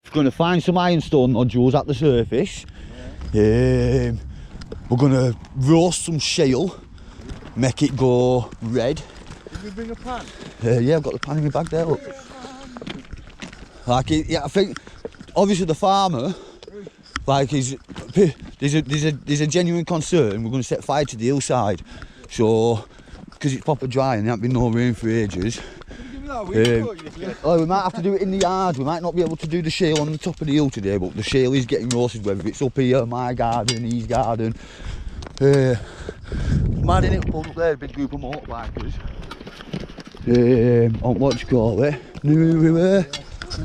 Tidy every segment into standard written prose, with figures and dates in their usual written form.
going to find some ironstone nodules at the surface. Yeah. We're going to roast some shale, make it go red. Did you bring a pan? Yeah, I've got the pan in my bag there, look. Like, yeah, I think, obviously the farmer, like, there's a genuine concern we're going to set fire to the hillside. So, because it's proper dry and there hasn't been no rain for ages. Oh, we might have to do it in the yard. We might not be able to do the shale on the top of the hill today, but the shale is getting roasted, whether it's up here, my garden, his garden. Mad in it, up there, a big group of motorbikers. On what do you call it? Knew who we were.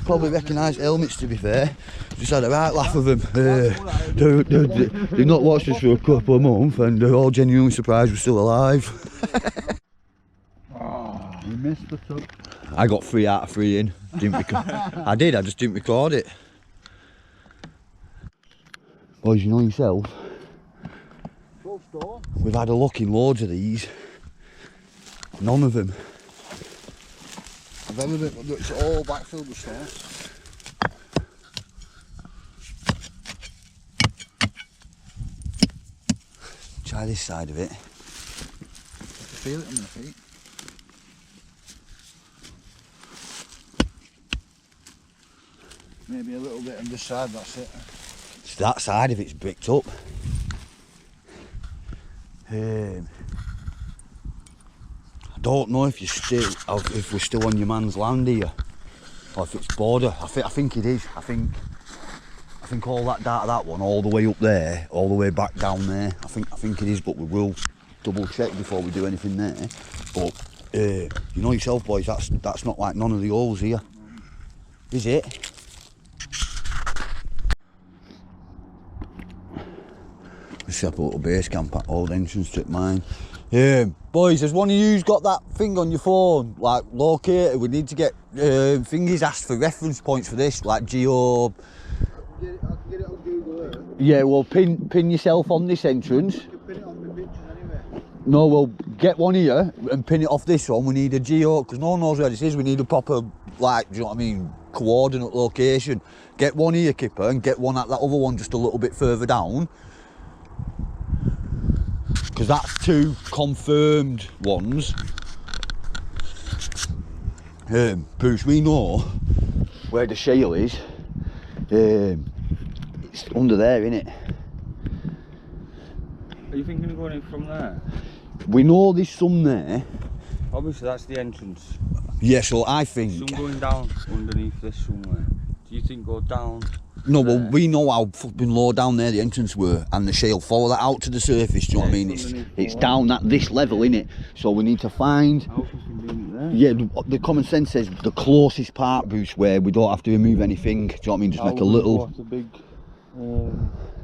Probably recognised helmets, to be fair. Just had a right laugh of them. They've not watched us for a couple of months and they're all genuinely surprised we're still alive. Oh, you missed the tub. I got 3 out of 3 in. I did, I just didn't record it. Boys, you know yourself, we've had a look in loads of these. None of them. I've ever been, it's all backfilled with stone. Try this side of it. I can feel it on my feet. Maybe a little bit on this side, that's it. It's that side if it's bricked up. I don't know if we're still on your man's land here, or if it's border. I think it is. I think all that data, that one, all the way up there, all the way back down there. I think it is, but we will double check before we do anything there. But you know yourself, boys, that's not like none of the holes here, is it? Let's set up a little base camp at old entrance to mine. Boys, has one of you got that thing on your phone, like locator? We need to get thingies asked for reference points for this, like geo. I can get it on Google Earth. Yeah, well, pin yourself on this entrance. You can pin it on my pictures anyway. No, we'll get one here and pin it off this one. We need a geo, because no one knows where this is. We need a proper, like, do you know what I mean, coordinate location. Get one here, Kipper, and get one at that other one just a little bit further down. Because that's 2 confirmed ones. Bruce, we know where the shale is. It's under there, innit? Are you thinking of going in from there? We know there's some there. Obviously that's the entrance. Yeah, so I think... Some going down underneath this somewhere. Do you think go down? No, well, we know how fucking low down there the entrance were, and the shale, follow that out to the surface, do you know what I mean? It's down at this level, innit? So we need to find... How fucking big is there? Yeah, the common sense says the closest part, Bruce, where we don't have to remove anything, do you know what I mean? Just make a little... What a big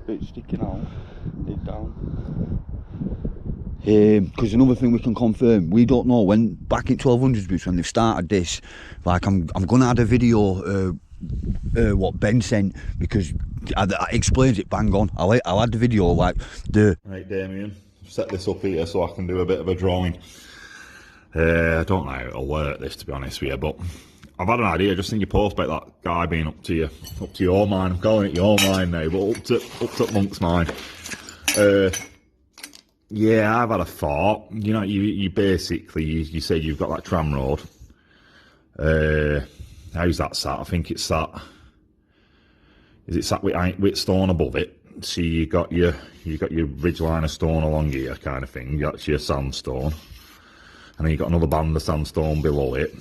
bit sticking out, dig down. Because another thing we can confirm, we don't know when, back in 1200s, Bruce, when they've started this, like I'm going to add a video, what Ben sent, because it explains it bang on. I'll add the video, like the... Right, Damien, set this up here so I can do a bit of a drawing. I don't know how it'll work, this, to be honest with you, but I've had an idea. Just seen your post about that guy being up to your mine. I'm calling it your mine now, but up to Monk's mine. Yeah, I've had a thought. You know, you basically, you said you've got that tram road. How's that sat? I think it's sat. Is it sat with stone above it? So you got your ridge line of stone along here, kind of thing. That's your sandstone, and then you got another band of sandstone below it.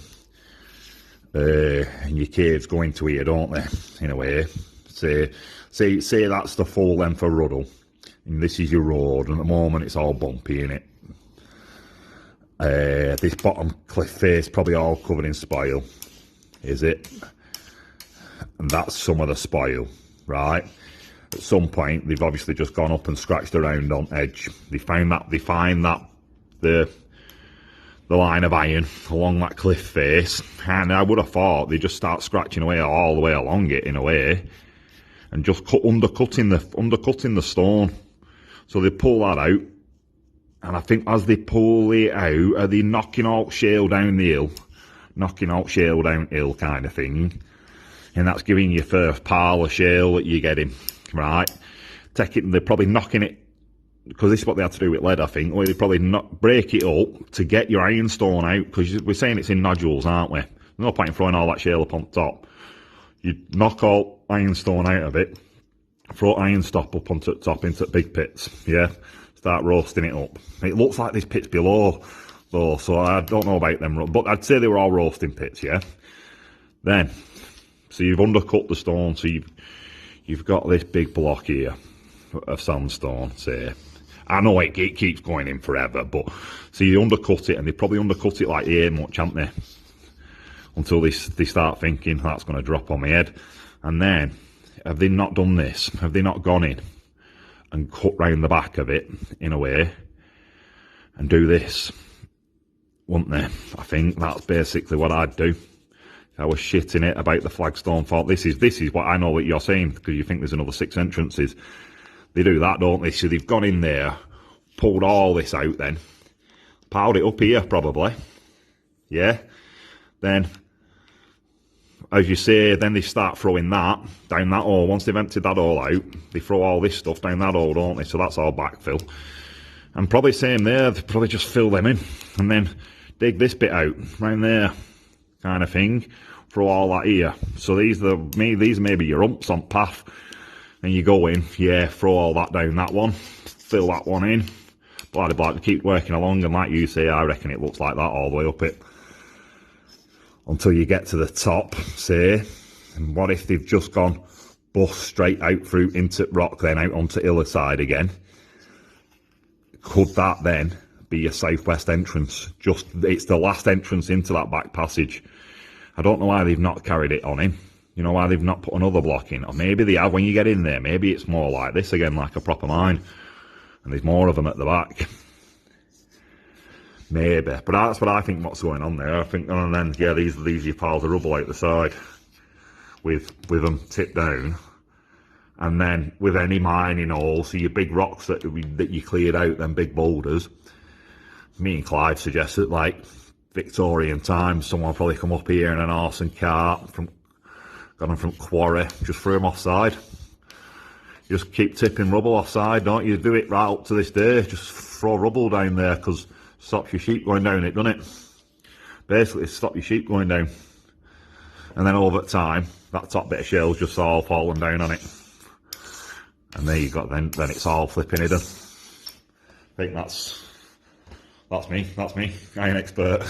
And your caves go into here, don't they? In a way. Say that's the full length of Ruddle. And this is your road, and at the moment it's all bumpy, innit? This bottom cliff face probably all covered in spoil, is it? And that's some of the spoil, right? At some point they've obviously just gone up and scratched around on edge. They find that the line of iron along that cliff face, and I would have thought they just start scratching away all the way along it in a way, and just undercutting the stone. So they pull that out, and I think as they pull it out, are they knocking out shale down the hill? Knocking out shale downhill kind of thing. and that's giving you first pile of shale that you're getting, right? They're probably knocking it, because this is what they had to do with lead, I think. Or they probably break it up to get your ironstone out, because we're saying it's in nodules, aren't we? There's no point in throwing all that shale up on top. You knock all ironstone out of it, throw ironstone up onto the top into big pits, yeah? Start roasting it up. It looks like there's pits below, though, so I don't know about them, but I'd say they were all roasting pits, yeah? Then, so you've undercut the stone, so you've got this big block here of sandstone, say. I know it keeps going in forever, but so you undercut it, and they probably undercut it like here much, haven't they? Until they start thinking that's going to drop on my head. And then, have they not done this? Have they not gone in and cut round the back of it in a way and do this? Wouldn't they? I think that's basically what I'd do. I was shitting it about the flagstone fault. This is what I know what you're saying, because you think there's another 6 entrances. They do that, don't they? So they've gone in there, pulled all this out then, piled it up here probably, yeah? Then, as you say, then they start throwing that down that hole. Once they've emptied that hole out, they throw all this stuff down that hole, don't they? So that's all backfill. And probably same there, they probably just fill them in, and then dig this bit out, round there, kind of thing. Throw all that here. So these may be your umps on path. And you go in, yeah, throw all that down that one, fill that one in, blah, blah, blah, keep working along, and like you say, I reckon it looks like that all the way up it. Until you get to the top, say, and what if they've just gone bust straight out through into rock, then out onto the other side again? Could that then be your southwest entrance? It's the last entrance into that back passage. I don't know why they've not carried it on in. You know, why they've not put another block in. Or maybe they have when you get in there. Maybe it's more like this again, like a proper mine. And there's more of them at the back. Maybe. But that's what I think what's going on there. I think, and then, yeah, these are your piles of rubble out the side. With them tipped down. And then with any mining holes, so your big rocks that you cleared out, them big boulders. Me and Clive suggested, like, Victorian times, someone probably come up here in an arse and cart got them from quarry, just threw them offside. You just keep tipping rubble offside, don't you? Do it right up to this day, just throw rubble down there, because it stops your sheep going down it, doesn't it? Basically, stop your sheep going down. And then over time, that top bit of shale's just all falling down on it. And there you go, then it's all flipping hidden. I think that's me, I ain't an expert.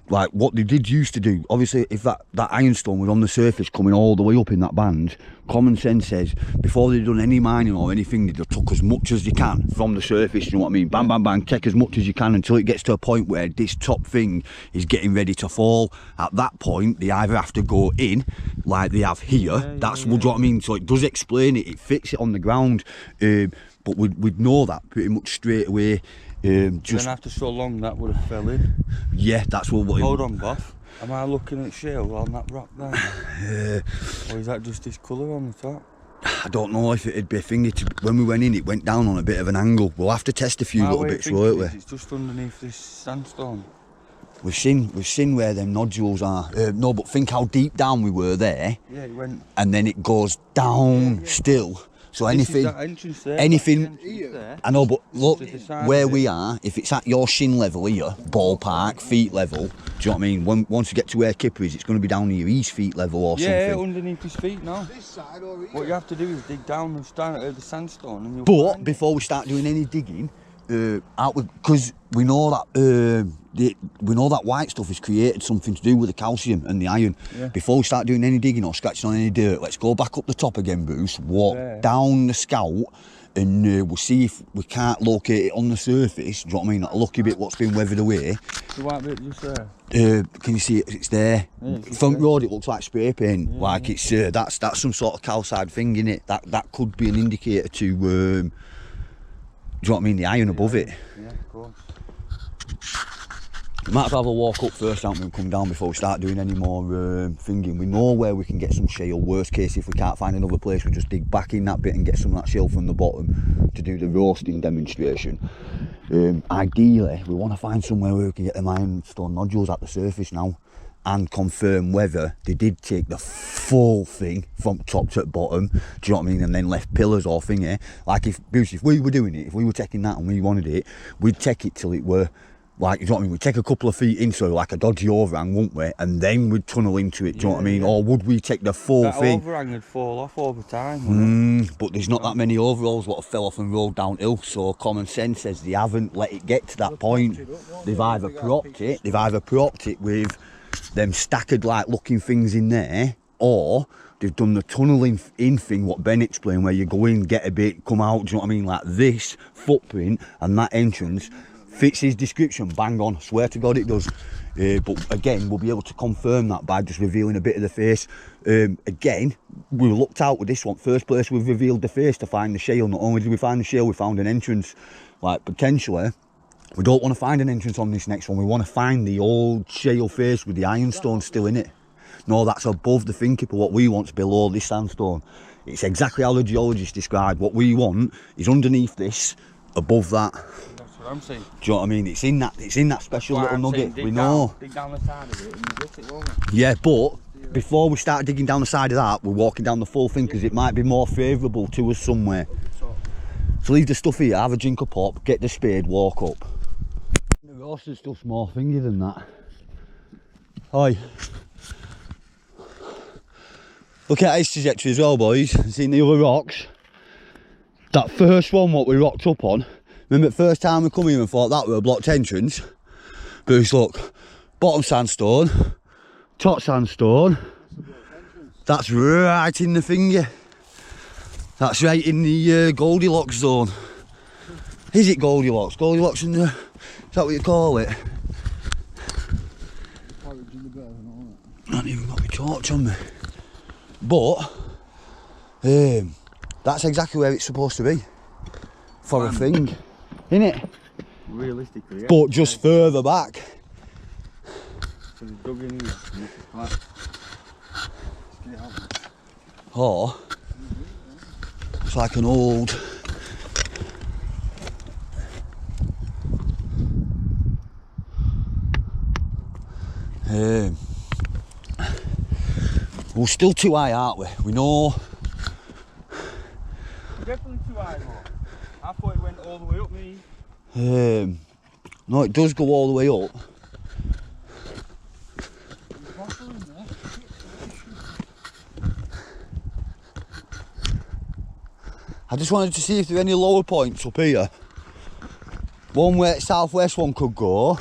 Like what they did used to do, obviously if that ironstone was on the surface coming all the way up in that band, common sense says before they'd done any mining or anything, they'd have took as much as they can from the surface, you know what I mean? Bang, bang, bang, take as much as you can until it gets to a point where this top thing is getting ready to fall. At that point, they either have to go in, like they have here, that's what I mean, so it does explain it, it fits it on the ground, but we'd know that pretty much straight away. Then after so long that would have fell in. Yeah, that's what. Hold on, Boff. Am I looking at shale on that rock there? Or is that just this colour on the top? I don't know if it'd be a thing. When we went in, it went down on a bit of an angle. We'll have to test a few little bits, won't we? It's just underneath this sandstone. We've seen where them nodules are. No, but think how deep down we were there. Yeah, it went. And then it goes down still. So anything, I know, but look where we are. If it's at your shin level here, ballpark, feet level, do you know what I mean? Once you get to where Kipper is, it's going to be down near his feet level or something. Yeah, underneath his feet now. This side over here. What you have to do is dig down and start at the sandstone. And but before we start doing any digging, because we know that white stuff has created something to do with the calcium and the iron. Yeah. Before we start doing any digging or scratching on any dirt, let's go back up the top again, Bruce, walk down the scout, and we'll see if we can't locate it on the surface. Do you know what I mean? That lucky bit what's been weathered away. The white bit just there? Can you see it? It's there. Yeah, front road, it looks like spray paint. Yeah, like it's that's some sort of calcide thing in it. That could be an indicator to do you know what I mean? The iron above it. Yeah, of course. We might have a walk up first, haven't we, and come down before we start doing any more thinking. We know where we can get some shale. Worst case, if we can't find another place, we just dig back in that bit and get some of that shale from the bottom to do the roasting demonstration. Ideally, we want to find somewhere where we can get them ironstone nodules at the surface now. and confirm whether they did take the full thing from top to bottom, do you know what I mean, and then left pillars or thingy. Like if we were doing it, if we were taking that and we wanted it, we'd take it till it were, like, you know what I mean, we'd take a couple of feet into like a dodgy overhang, wouldn't we, and then we'd tunnel into it, do you know what I mean, or would we take the full that thing? overhang would fall off over time. But there's not that many overalls what have fell off and rolled downhill, so common sense says they haven't let it get to that point. They've either propped it with them stackered like looking things in there, or they've done the tunnelling in thing what Ben explained, where you go in, get a bit, come out, do you know what I mean, like this footprint and that entrance fits his description bang on, swear to God it does. But again, we'll be able to confirm that by just revealing a bit of the face. Again, we looked out with this one. First place we've revealed the face to find the shale. Not only did we find the shale, we found an entrance. Like, potentially, we don't want to find an entrance on this next one. We want to find the old shale face with the ironstone still in it. No, that's above the thinking, but what we want is below this sandstone. It's exactly how the geologist described. What we want is underneath this, above that. I'm saying. Do you know what I mean? It's in that special little nugget. We know. Dig down the side of it and you get it, won't it? Yeah, but before we start digging down the side of that, we're walking down the full thing because it might be more favourable to us somewhere. So leave the stuff here, have a drink of pop, get the spade, walk up. The roaster's stuff's more thingy than that. Hi. Look at this trajectory as well, boys. Seen the other rocks? That first one what we rocked up on. Remember the first time we come here and thought that were a blocked entrance? But it's, look, bottom sandstone, top sandstone. That's right in the finger. That's right in the Goldilocks zone. Is it Goldilocks? Goldilocks in the... Is that what you call it? I haven't even got my torch on me. But, that's exactly where it's supposed to be. For a thing. Innit? Realistically, yeah. But just further back. So they dug in here. Or it's like an old we're still too high, aren't we? We know. We're definitely too high, though. I thought it went all the way up, me. No, it does go all the way up. I just wanted to see if there are any lower points up here. One where southwest one could go.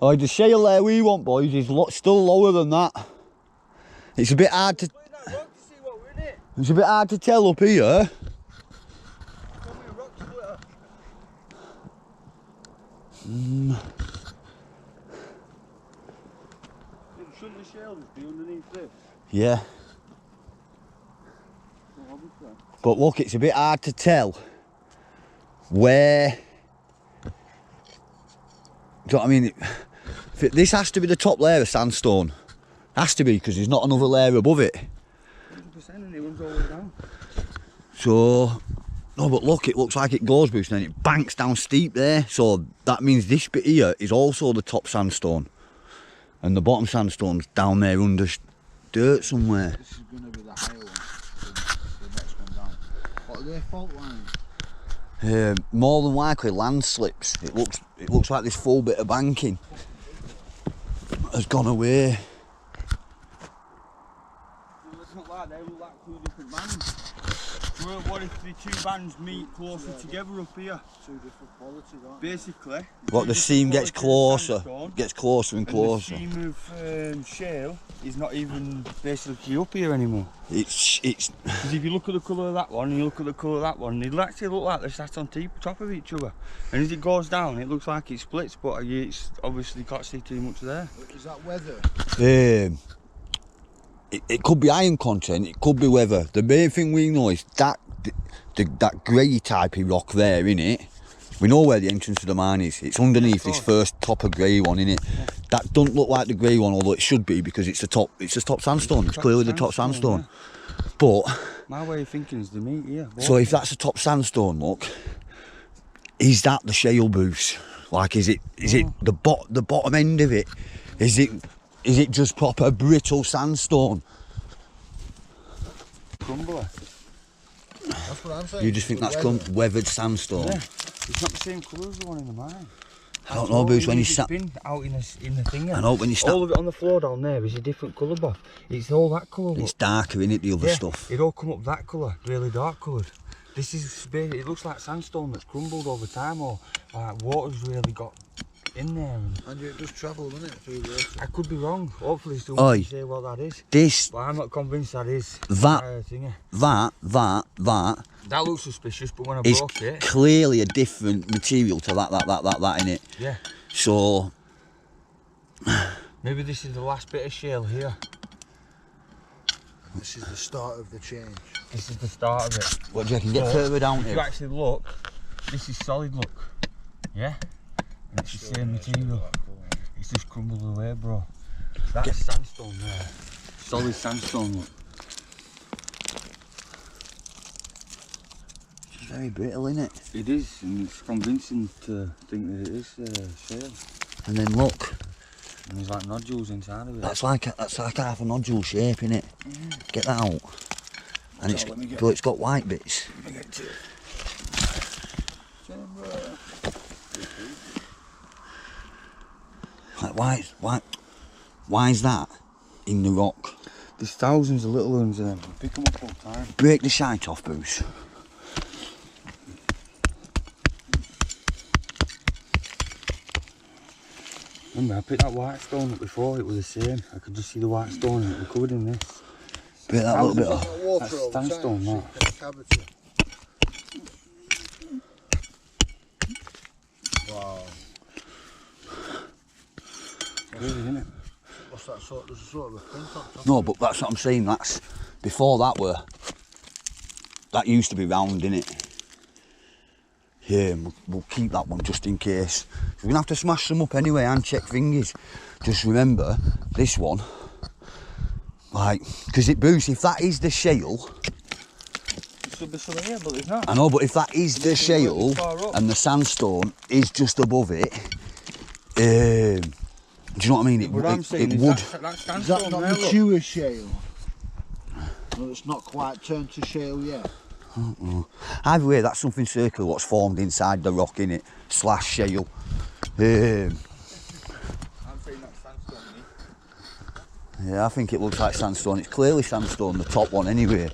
Oh, the shale there we want, boys, is still lower than that. It's a bit hard to... It's a bit hard to tell up here. Shouldn't the shale just be underneath this? Yeah. But look, it's a bit hard to tell where... Do you know what I mean? This has to be the top layer of sandstone. Has to be, because there's not another layer above it. 100% and it runs all the way down. So, no, but look, it looks like it goes boost and then it banks down steep there. So that means this bit here is also the top sandstone. And the bottom sandstone's down there under dirt somewhere. This is going to be the higher one, the next one down. What are their fault lines? More than likely land slips. It looks like this full bit of banking has gone away. It doesn't look like they look like two different bands. Well, what if the two bands meet closer together up here? Two different qualities, aren't they? Basically. What, the seam gets closer and closer. And the seam of shale is not even basically up here anymore. It's Because if you look at the colour of that one and you look at the colour of that one, they'll actually look like they're sat on top of each other. And as it goes down, it looks like it splits, but it's obviously you can't see too much there. Is that weather? It could be iron content, it could be weather. The main thing we know is that grey typey rock there, innit? We know where the entrance to the mine is. It's underneath this first top of grey one, innit? Yeah. That doesn't look like the grey one, although it should be because it's the top sandstone. It's clearly the top sandstone. Yeah. But my way of thinking is the meat here. So if that's the top sandstone, look, Is that the shale boost? Like, is it the bottom end of it? Is it just proper brittle sandstone? Crumbler. That's what I'm saying. You just think that's weathered sandstone? Yeah. It's not the same colour as the one in the mine. I don't know, Boots, when you sat sat. out in the thing. I know when you all of it on the floor down there is a different colour, Bob. It's all that colour. It's darker, innit, the other stuff? It all come up that colour, really dark coloured. This is, it looks like sandstone that's crumbled over time, or like water's really got in there. And it does travel, doesn't it, through water? I could be wrong. Hopefully someone can say what that is. This. But I'm not convinced that is. That. That looks suspicious, but when I is broke it. clearly a different material to that in it. Yeah. So. Maybe this is the last bit of shale here. This is the start of the change. This is the start of it. What do you reckon? Get further down If here. you actually look, this is solid, look. Yeah? And it's the same material. It's just crumbled away, bro. That's sandstone there. Solid sandstone, look. It's very brittle, innit? It is, and it's convincing to think that it is shale. And then look. And there's like nodules inside of it. That's like half a nodule shape, innit? Get that out. And it's got white bits. Let me get to it. Like why is that in the rock? There's thousands of little ones there. Pick them up all the time. Break the shite off, Bruce. Remember, I picked that white stone up before, it was the same. I could just see the white stone and it was covered in this. Break that little bit off. That's sandstone, that. Cavity. Wow. Really, isn't it? What's that sort? There's a sort of a print on top. No, but that's what I'm saying. That's before that used to be round, innit? Yeah, we'll keep that one just in case. We're gonna have to smash them up anyway and check fingers. Just remember this one, like, because it boosts. If that is the shale, There should be some here, but there's not. I know. But if that is the shale and the sandstone is just above it, do you know what I mean? It What I'm saying it is would. that's Is that sandstone not there, look. mature shale? No, it's not quite turned to shale yet. Either way, that's something circular what's formed inside the rock, innit? / shale. I'm saying that's sandstone, Yeah, I think it looks like sandstone. It's clearly sandstone, the top one anyway.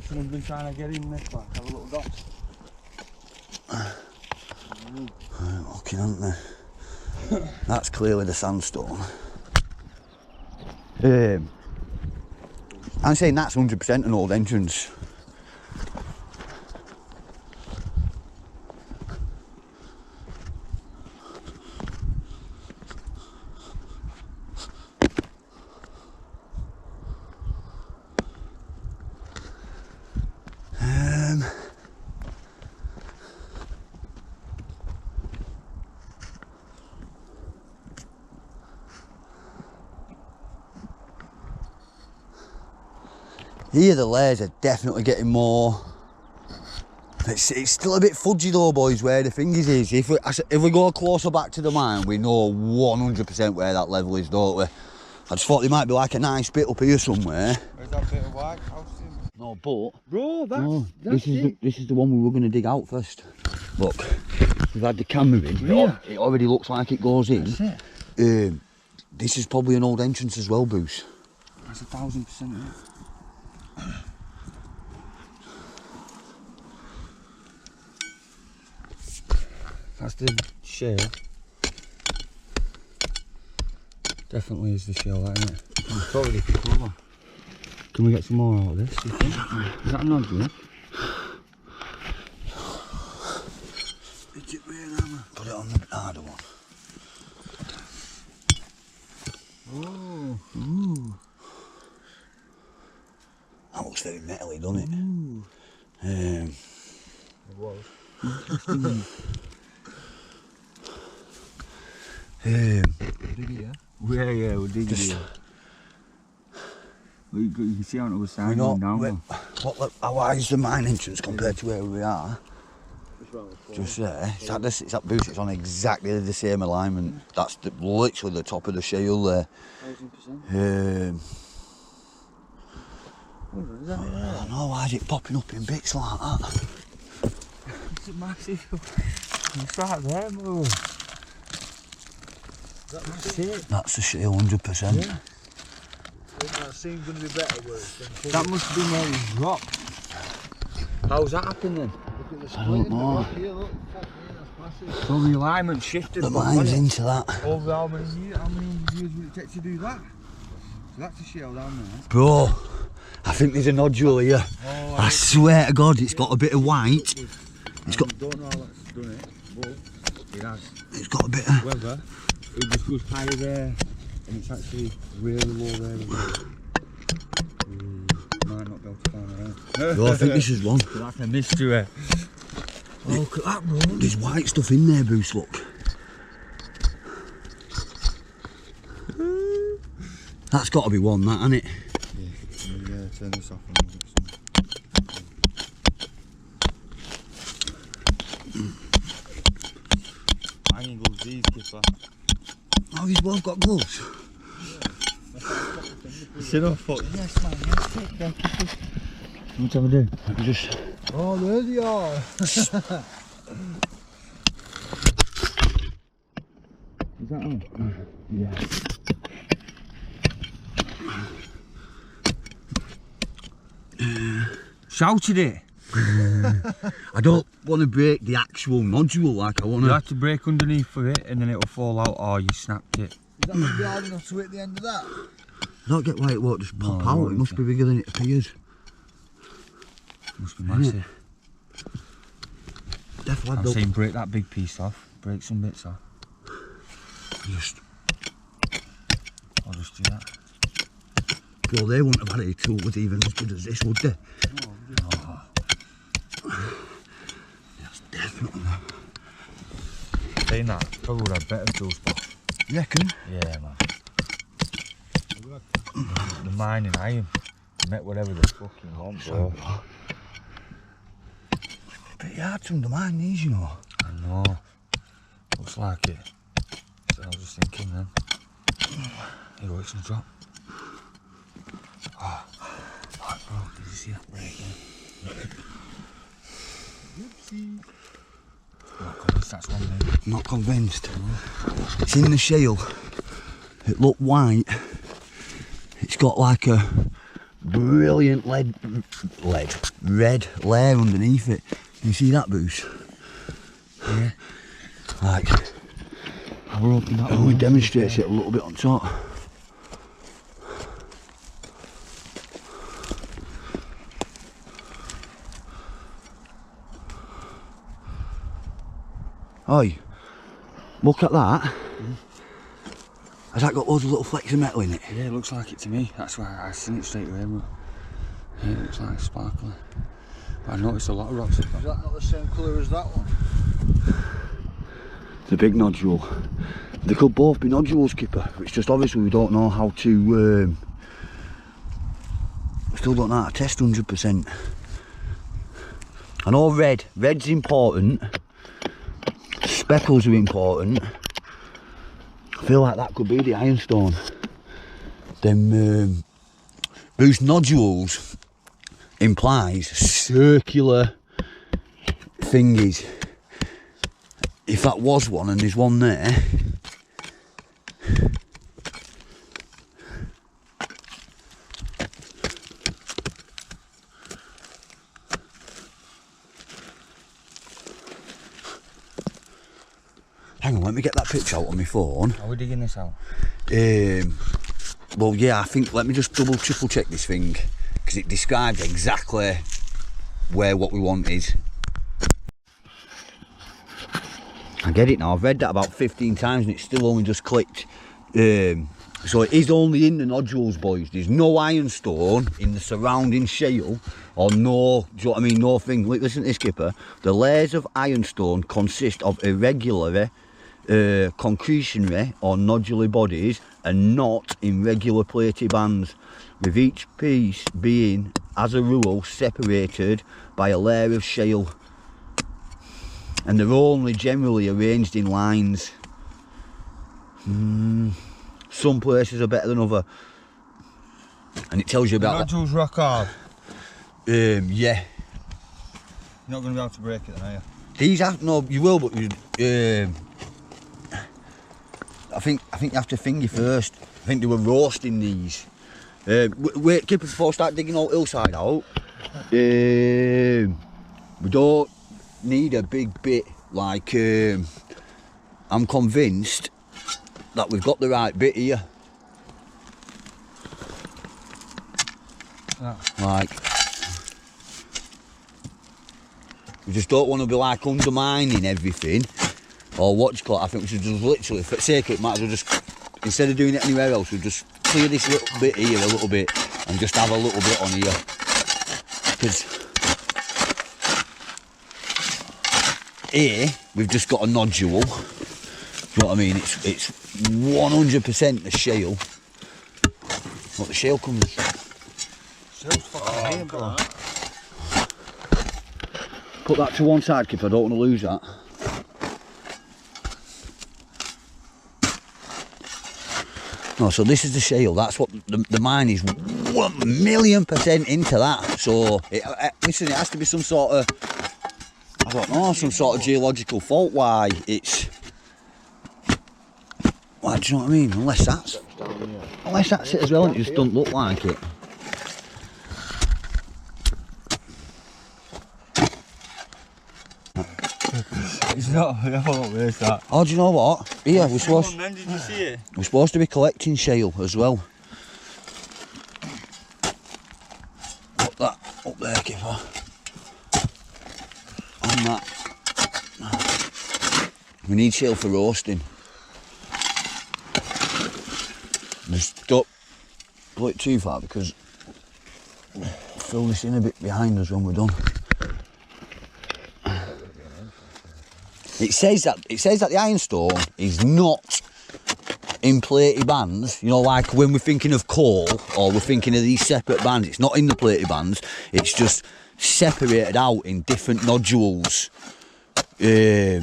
Someone's been trying to get in this back, have a little dot. Looking, aren't they? That's clearly the sandstone. I'm saying that's 100% an old entrance. Here the layers are definitely getting more. It's still a bit fudgy though, boys, where the fingers is. If we go closer back to the mine, we know 100% where that level is, don't we? I just thought there might be like a nice bit up here somewhere. Where's that bit of white house in? No, but Bro, this is the one we were going to dig out first. Look, we've had the camera in. Yeah. It already looks like it goes in. That's it. This is probably an old entrance as well, Bruce. That's 1000% it. That's the shale. Definitely is the shale, that, isn't it? It's already picked over. Can we get some more out of this, you think? Is that a nodule? It's it with an hammer. Put it on the harder one. Oh. Ooh. That looks very metally, doesn't it? It was. Dig it, yeah? Yeah, we're digging Just- here. You can see on the other We side know going down. how wide is the mine entrance compared to where we are? It's Just there. It's that boost. It's on exactly the same alignment. That's literally the top of the shale there. 1000%. I don't know why is it popping up in bits like that. It's massive. It's right there, bro. That's it. That's the shale, 100%. Yeah. That seems going to be better where it's been That must have been where he dropped. How's that happened then? Look at the I split don't in the know. rock here, look. Fuck me, that's massive. So the alignment shifted. The but mine's wasn't it? into that. Over how many years would it take to do that? So that's a shale down there. Bro, I think there's a nodule here. Oh, I swear to God, it's got a bit of white. It's got, I don't know how that's done it, but It has. it's got a bit of... However, it just goes higher there, and it's actually really low there as well. Might not be able to find it out. Bro, I think this is one. That's a mystery. Oh, look at that, bro. There's white stuff in there, Bruce, look. That's got to be one, that, hasn't it? yeah, turn this off and get some. Hanging gloves, these, Kipper. Oh, he's both got gloves. Sit up, fuck. Yes, man, yes, take them. What shall we do? Let me just... Oh, there they are. Is that on? Yeah. Shouted it. I don't want to break the actual nodule, like I want You to... have to break underneath for it and then it'll fall out, or you snapped it. Is that going to be hard enough to hit the end of that? I don't get why it won't just pop No, out. no, It must be bigger than it appears. Must be massive. Definitely. I'm saying break that big piece off, break some bits off. Just... I'll just do that. Bro, they wouldn't have had a tool with even as good as this, would they? Oh. That's definitely... Saying that, probably would have better tools, but You reckon? yeah, man. The mining iron, you make whatever the fucking want, bro. Pretty hard to undermine these, you know. I know. Looks like it. So I was just thinking then. Here you go, it's gonna drop. Oh, right, bro, did you see that break there? Oopsie. Not convinced that's one thing. Not convinced. It's in the shale. It looked white. It's got like a brilliant red layer underneath it. Can you see that, Bruce? Yeah. Like, I will open that it only demonstrates it a little bit on top. Oi, look at that. Has that got loads of little flecks of metal in it? Yeah, it looks like it to me. That's why I seen it straight away, bro. Yeah, it looks like sparkling. I noticed a lot of rocks. Is that not the same colour as that one? The big nodule. They could both be nodules, Kipper. It's just obviously we don't know how to... still don't know how to test 100%. I know red's important. Speckles are important. I feel like that could be the Ironstone. Them boost nodules implies circular thingies. If that was one and there's one there, hang on, let me get that picture out on my phone. Are we digging this out? Well, yeah, I think, let me just triple check this thing, because it describes exactly where what we want is. I get it now, I've read that about 15 times and it's still only just clicked. So it is only in the nodules, boys. There's no ironstone in the surrounding shale, or no, do you know what I mean, no thing. Listen to this, Skipper. The layers of ironstone consist of irregular concretionary or nodular bodies and not in regular platy bands, with each piece being, as a rule, separated by a layer of shale. and they're only generally arranged in lines. Some places are better than other, and it tells you about nodules rock hard. Yeah. You're not going to be able to break it then, are you? These have no, you will, but I think you have to finger first. I think they were roasting these. Wait, keep it before I start digging all hillside out. We don't need a big bit. Like I'm convinced that we've got the right bit here. Like, we just don't want to be like undermining everything, or what do you call it. I think we should just literally, for the sake of it, might as well just, instead of doing it anywhere else, we'll just clear this little bit here a little bit and just have a little bit on here. Because here we've just got a nodule. Do you know what I mean? It's 100% the shale. What the shale comes. Shale's fucking here, bro. Put that to one side, Kip. I don't want to lose that. No, so this is the shale. That's what the mine is. 1,000,000% into that. So listen, it has to be some sort of, I don't know, some sort of geological fault. Why it's. Why, do you know what I mean? Unless that's it as well, and it just doesn't look like it. It's not, I won't waste that. Oh, do you know what? Here, we're supposed. Then did you see it? We're supposed to be collecting shale as well. Put that up there, Kipper. On that. We need shale for roasting. Just don't put it too far because we'll fill this in a bit behind us when we're done. It says that the Ironstone is not in plated bands. You know, like when we're thinking of coal or we're thinking of these separate bands, it's not in the plated bands. It's just separated out in different nodules. Is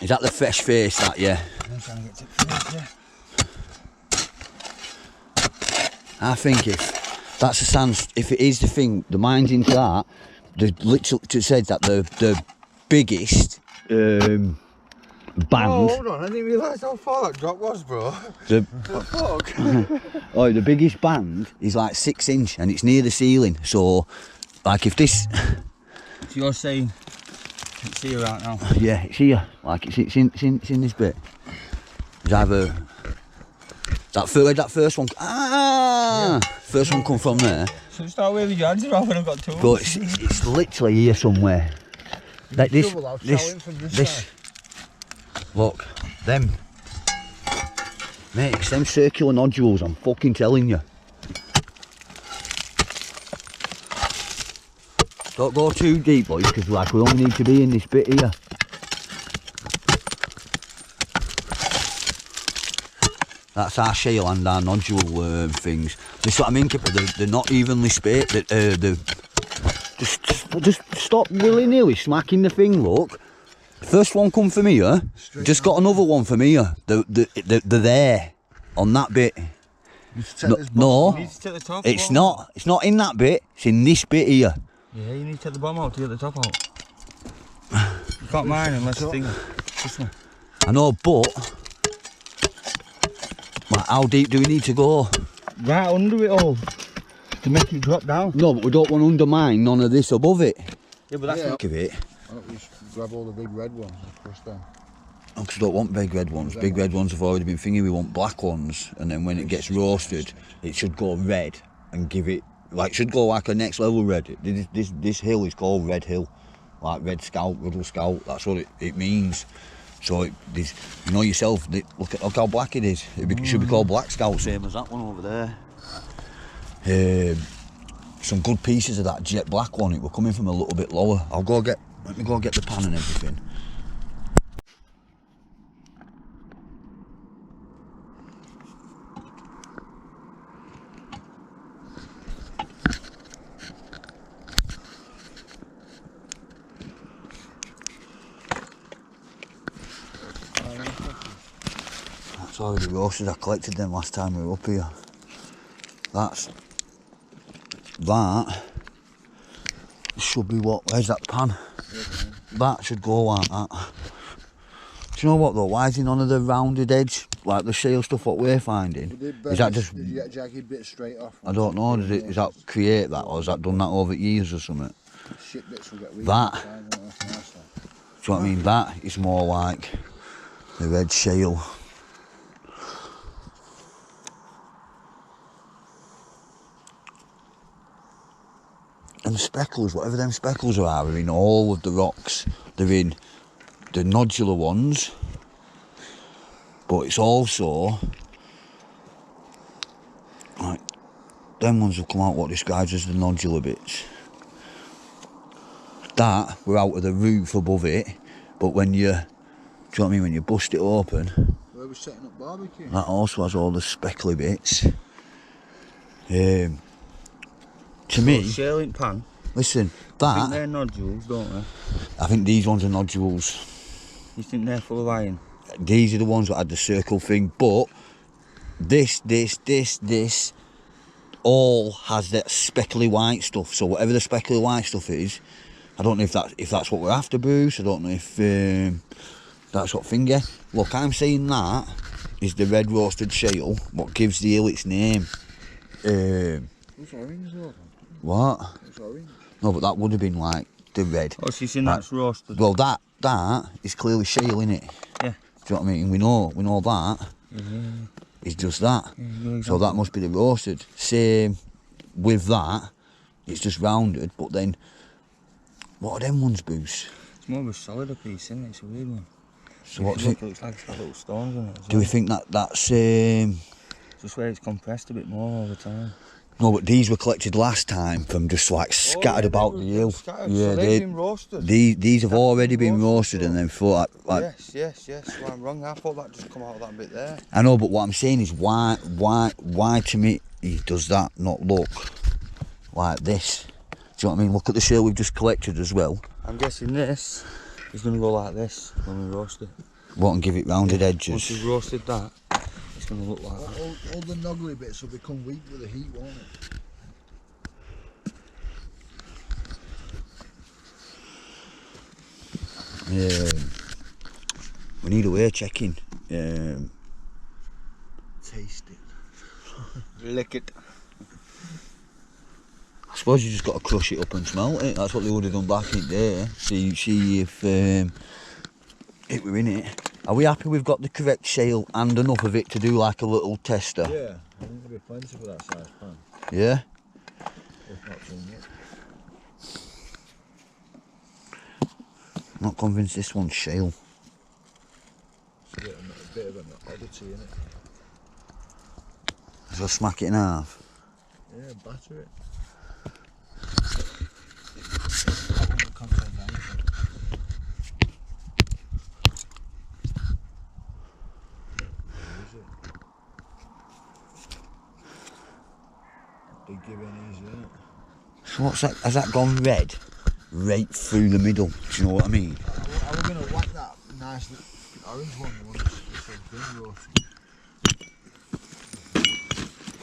that the fresh face? That, yeah. I'm trying to get to finish, yeah. I think if that's the sand, if it is the thing, the mine's into that. The literally said that the biggest band. Oh, hold on! I didn't realise how far that drop was, bro. The fuck? oh, the biggest band is like 6 inch and it's near the ceiling. So, like if this. So you're saying it's here right now? Yeah, it's here. Like it's in this bit. It's either that first one. Yeah. First one come from there. So start waving your hands around when I've got tools. But it's literally here somewhere. Like this. Look, them. Mate, it's them circular nodules, I'm fucking telling you. Don't go too deep, boys, because like we only need to be in this bit here. That's our shale and our nodule things. This is what I mean, Kipper. They're not evenly spaced. Just stop willy-nilly smacking the thing. Look, first one come from here. Just got another one from here. They're there on that bit. No, it's not. It's not in that bit. It's in this bit here. Yeah, you need to take the bottom out to get the top out. You can't mine unless you think this one. I know, but. Like, how deep do we need to go? Right under it all, to make it drop down. No, but we don't want to undermine none of this above it. Yeah, but that's Look at it. Why don't we just grab all the big red ones and push them? Oh, because we don't want big red ones. Big red ones have already been thingy. We want black ones, and then when it gets roasted, it should go red and give it like should go like a next level red. This hill is called Red Hill, like Red Scout, Ruddle Scout. That's what it means. So you know yourself. Look how black it is. It should be called Black Scout, same as that one over there. Some good pieces of that jet black one. It were coming from a little bit lower. Let me go get the pan and everything. It's already roasted. I collected them last time we were up here. That should be what? Where's that pan? That should go like that. Do you know what though? Why is it none of the rounded edge, like the shale stuff what we're finding? Is that just? Did you get jagged bits straight off? I don't know. Does that create that, or has that done that over years or something? Shit bits will get weak. That. Do you know what I mean? That is more like the red shale. And speckles, whatever them speckles are in all of the rocks. They're in the nodular ones, but it's also like them ones have come out what describes as the nodular bits. That we're out of the roof above it, but when you, do you know what I mean, when you bust it open, where we're setting up barbecue. That also has all the speckly bits. To me, shale in pan. Listen, I think they're nodules, don't they? I think these ones are nodules. You think they're full of iron? These are the ones that had the circle thing, but this all has that speckly white stuff. So whatever the speckly white stuff is, I don't know if that's what we're after, Bruce. I don't know if that's what finger. Look, I'm saying that is the red roasted shale, what gives the hill its name. It's orange though. What? It's orange. No, but that would have been like the red. Oh, so you saying that's roasted? Well, that is clearly shale, innit? Yeah. Do you know what I mean? We know that. It's just that. Yeah, so that must be the roasted. Same with that. It's just rounded, but then what are them ones, Bruce? It's more of a solider piece, isn't it? It's a weird one. So what's it? It looks like it's got little stones in it. Do we think that's just where it's compressed a bit more over time? No, but these were collected last time from just like scattered about the hill. Yeah, so they've been roasted. These have already been roasted and then thought like. Yes. Well, I'm wrong. I thought that just come out of that bit there. I know, but what I'm saying is why to me does that not look like this? Do you know what I mean? Look at the shale we've just collected as well. I'm guessing this is going to go like this when we roast it. What, and give it rounded edges? Once we've roasted that, it's going to look like that. All the nuggly bits will become weak with the heat, won't it? We need a way of checking. Taste it. Lick it. I suppose you just got to crush it up and smelt it. That's what they would have done back in the day. See if it were in it. Are we happy we've got the correct shale and enough of it to do like a little tester? Yeah, I think there'll be plenty for that size pan. Yeah? If not too much. Not convinced this one's shale. It's a bit of an oddity, isn't it? So smack it in half. Yeah, batter it. So what's that? Has that gone red? Right through the middle. Do you know what I mean? Are we going to whack that nice orange one? The one that's been roasted?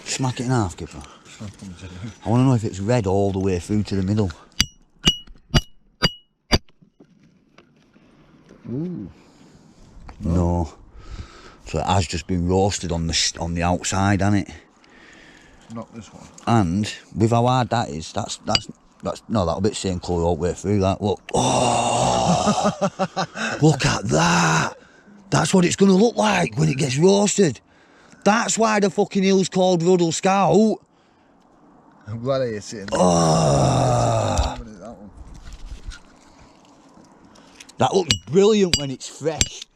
Smack it in half, Kipper. I want to know if it's red all the way through to the middle. Ooh. No. So it has just been roasted on the outside, hasn't it? Not this one. And with how hard that is, that's no, that'll be the same colour all the way through. That look. Oh, look at that. That's what it's going to look like when it gets roasted. That's why the fucking hill's called Ruddle Scout. I'm glad you're sitting there. Oh. That looks brilliant when it's fresh.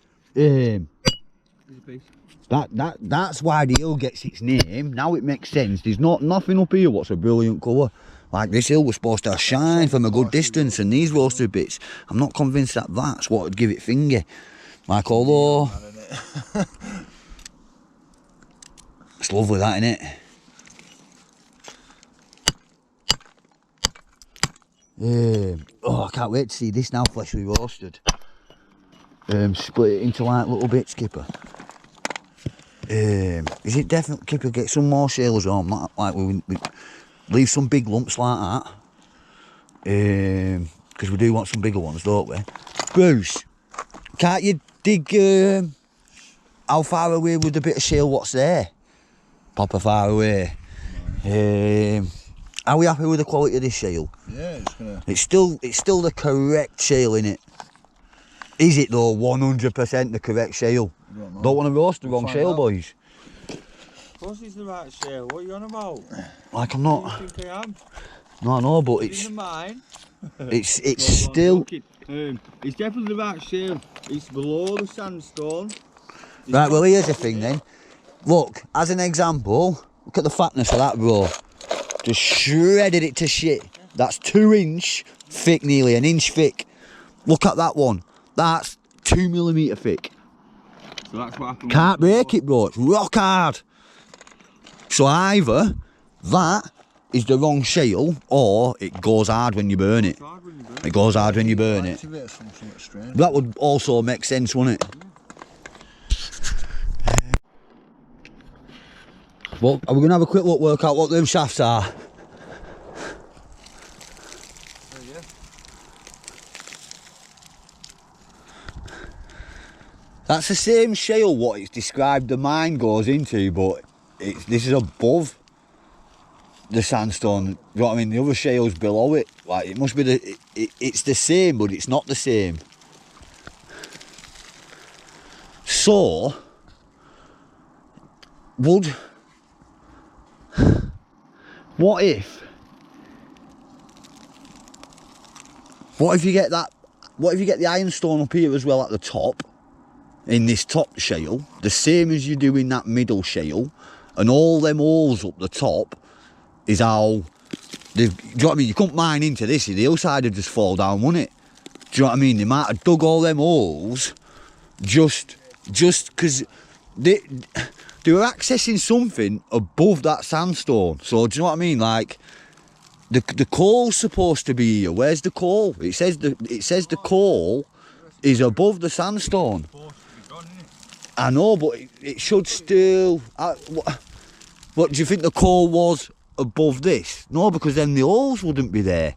That's why the hill gets its name. Now it makes sense. There's nothing up here what's a brilliant colour. Like this hill was supposed to shine from a good distance, and these roasted bits, I'm not convinced that that's what would give it finger. Like, although it's lovely, that, innit? Oh, I can't wait to see this now freshly roasted. Split it into like little bits, Skipper. Is it definitely Kipper get some more shales on, like we leave some big lumps like that? Because we do want some bigger ones, don't we? Bruce, can't you dig how far away with a bit of shale what's there? Proper far away. Are we happy with the quality of this shale? Yeah, it's gonna. It's still the correct shale, innit? Is it though? 100% the correct shale. Don't want to roast the wrong shale, boys. Of course it's the right shale. What are you on about? Like I'm What not. do you think I am? No, I know, but It's in the mine. it's still. It's definitely the right shale. It's below the sandstone. Right, well here's the thing then. Look, as an example, look at the fatness of that, bro. Just shredded it to shit. That's 2 inch thick, nearly an inch thick. Look at that one. That's 2 millimetre thick. So that's what happened. Can't break it, bro. It's rock hard. So either that is the wrong shale, or it goes hard when you burn it. It goes hard when you burn it. Activate something strange. That would also make sense, wouldn't it? Well, are we going to have a quick look, work out what them shafts are? That's the same shale what it's described the mine goes into, but this is above the sandstone. You know what I mean? The other shale's below it. Like it must be it's the same, but it's not the same. So, what if you get that? What if you get the ironstone up here as well at the top, in this top shale, the same as you do in that middle shale, and all them holes up the top is how. Do you know what I mean? You couldn't mine into this. The hillside would just fall down, wouldn't it? Do you know what I mean? They might have dug all them holes just because they were accessing something above that sandstone. So do you know what I mean? Like the coal's supposed to be here. Where's the coal? It says the coal is above the sandstone. I know, but it should still. What do you think the coal was above this? No, because then the holes wouldn't be there.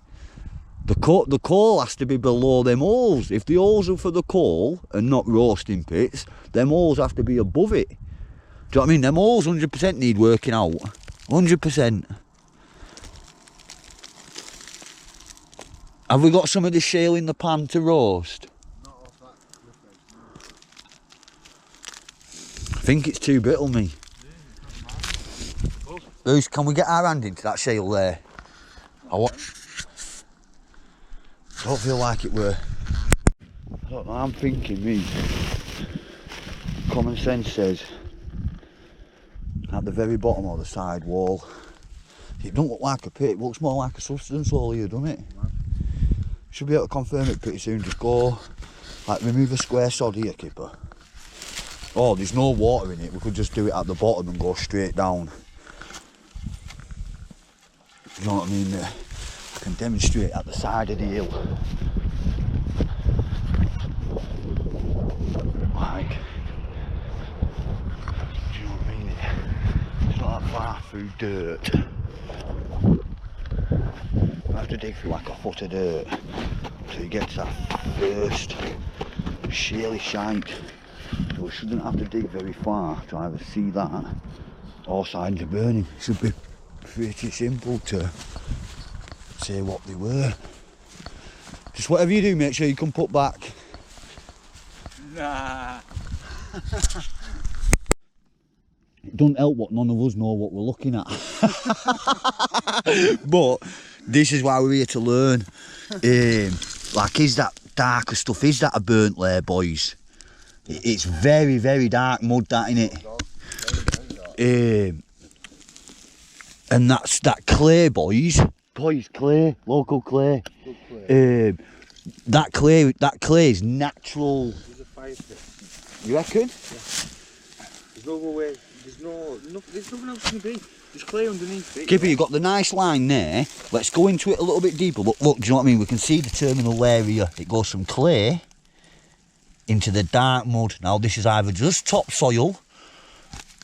The coal has to be below them holes. If the holes are for the coal and not roasting pits, them holes have to be above it. Do you know what I mean? Them holes 100% need working out. 100%. Have we got some of the shale in the pan to roast? I think it's too brittle, me. Bruce, can we get our hand into that shale there? I don't feel like it were. I don't know, I'm thinking, me. Common sense says at the very bottom of the side wall. It don't look like a pit, it looks more like a subsidence hole here, doesn't it? Should be able to confirm it pretty soon. Just go, like, remove a square sod here, Kipper. Oh, there's no water in it. We could just do it at the bottom and go straight down. You know what I mean? I can demonstrate at the side of the hill. Like, do you know what I mean? It's not that far through dirt. I have to dig through like a foot of dirt till you get to that first shaley shite. So we shouldn't have to dig very far to either see that or signs of burning. It should be pretty simple to say what they were. Just whatever you do, make sure you can put back. Nah. It doesn't help what none of us know what we're looking at. But this is why we're here to learn. Like, is that darker stuff, is that a burnt layer, boys? It's very, very dark mud, that, innit? And that's that clay, boys. Boys, clay, local clay. That clay is natural. There's a fire pit. You reckon? Yeah. There's no way. There's nothing else can be. There's clay underneath it. Kipper, you've got the nice line there. Let's go into it a little bit deeper. Look, do you know what I mean? We can see the terminal area. It goes from clay into the dark mud. Now, this is either just topsoil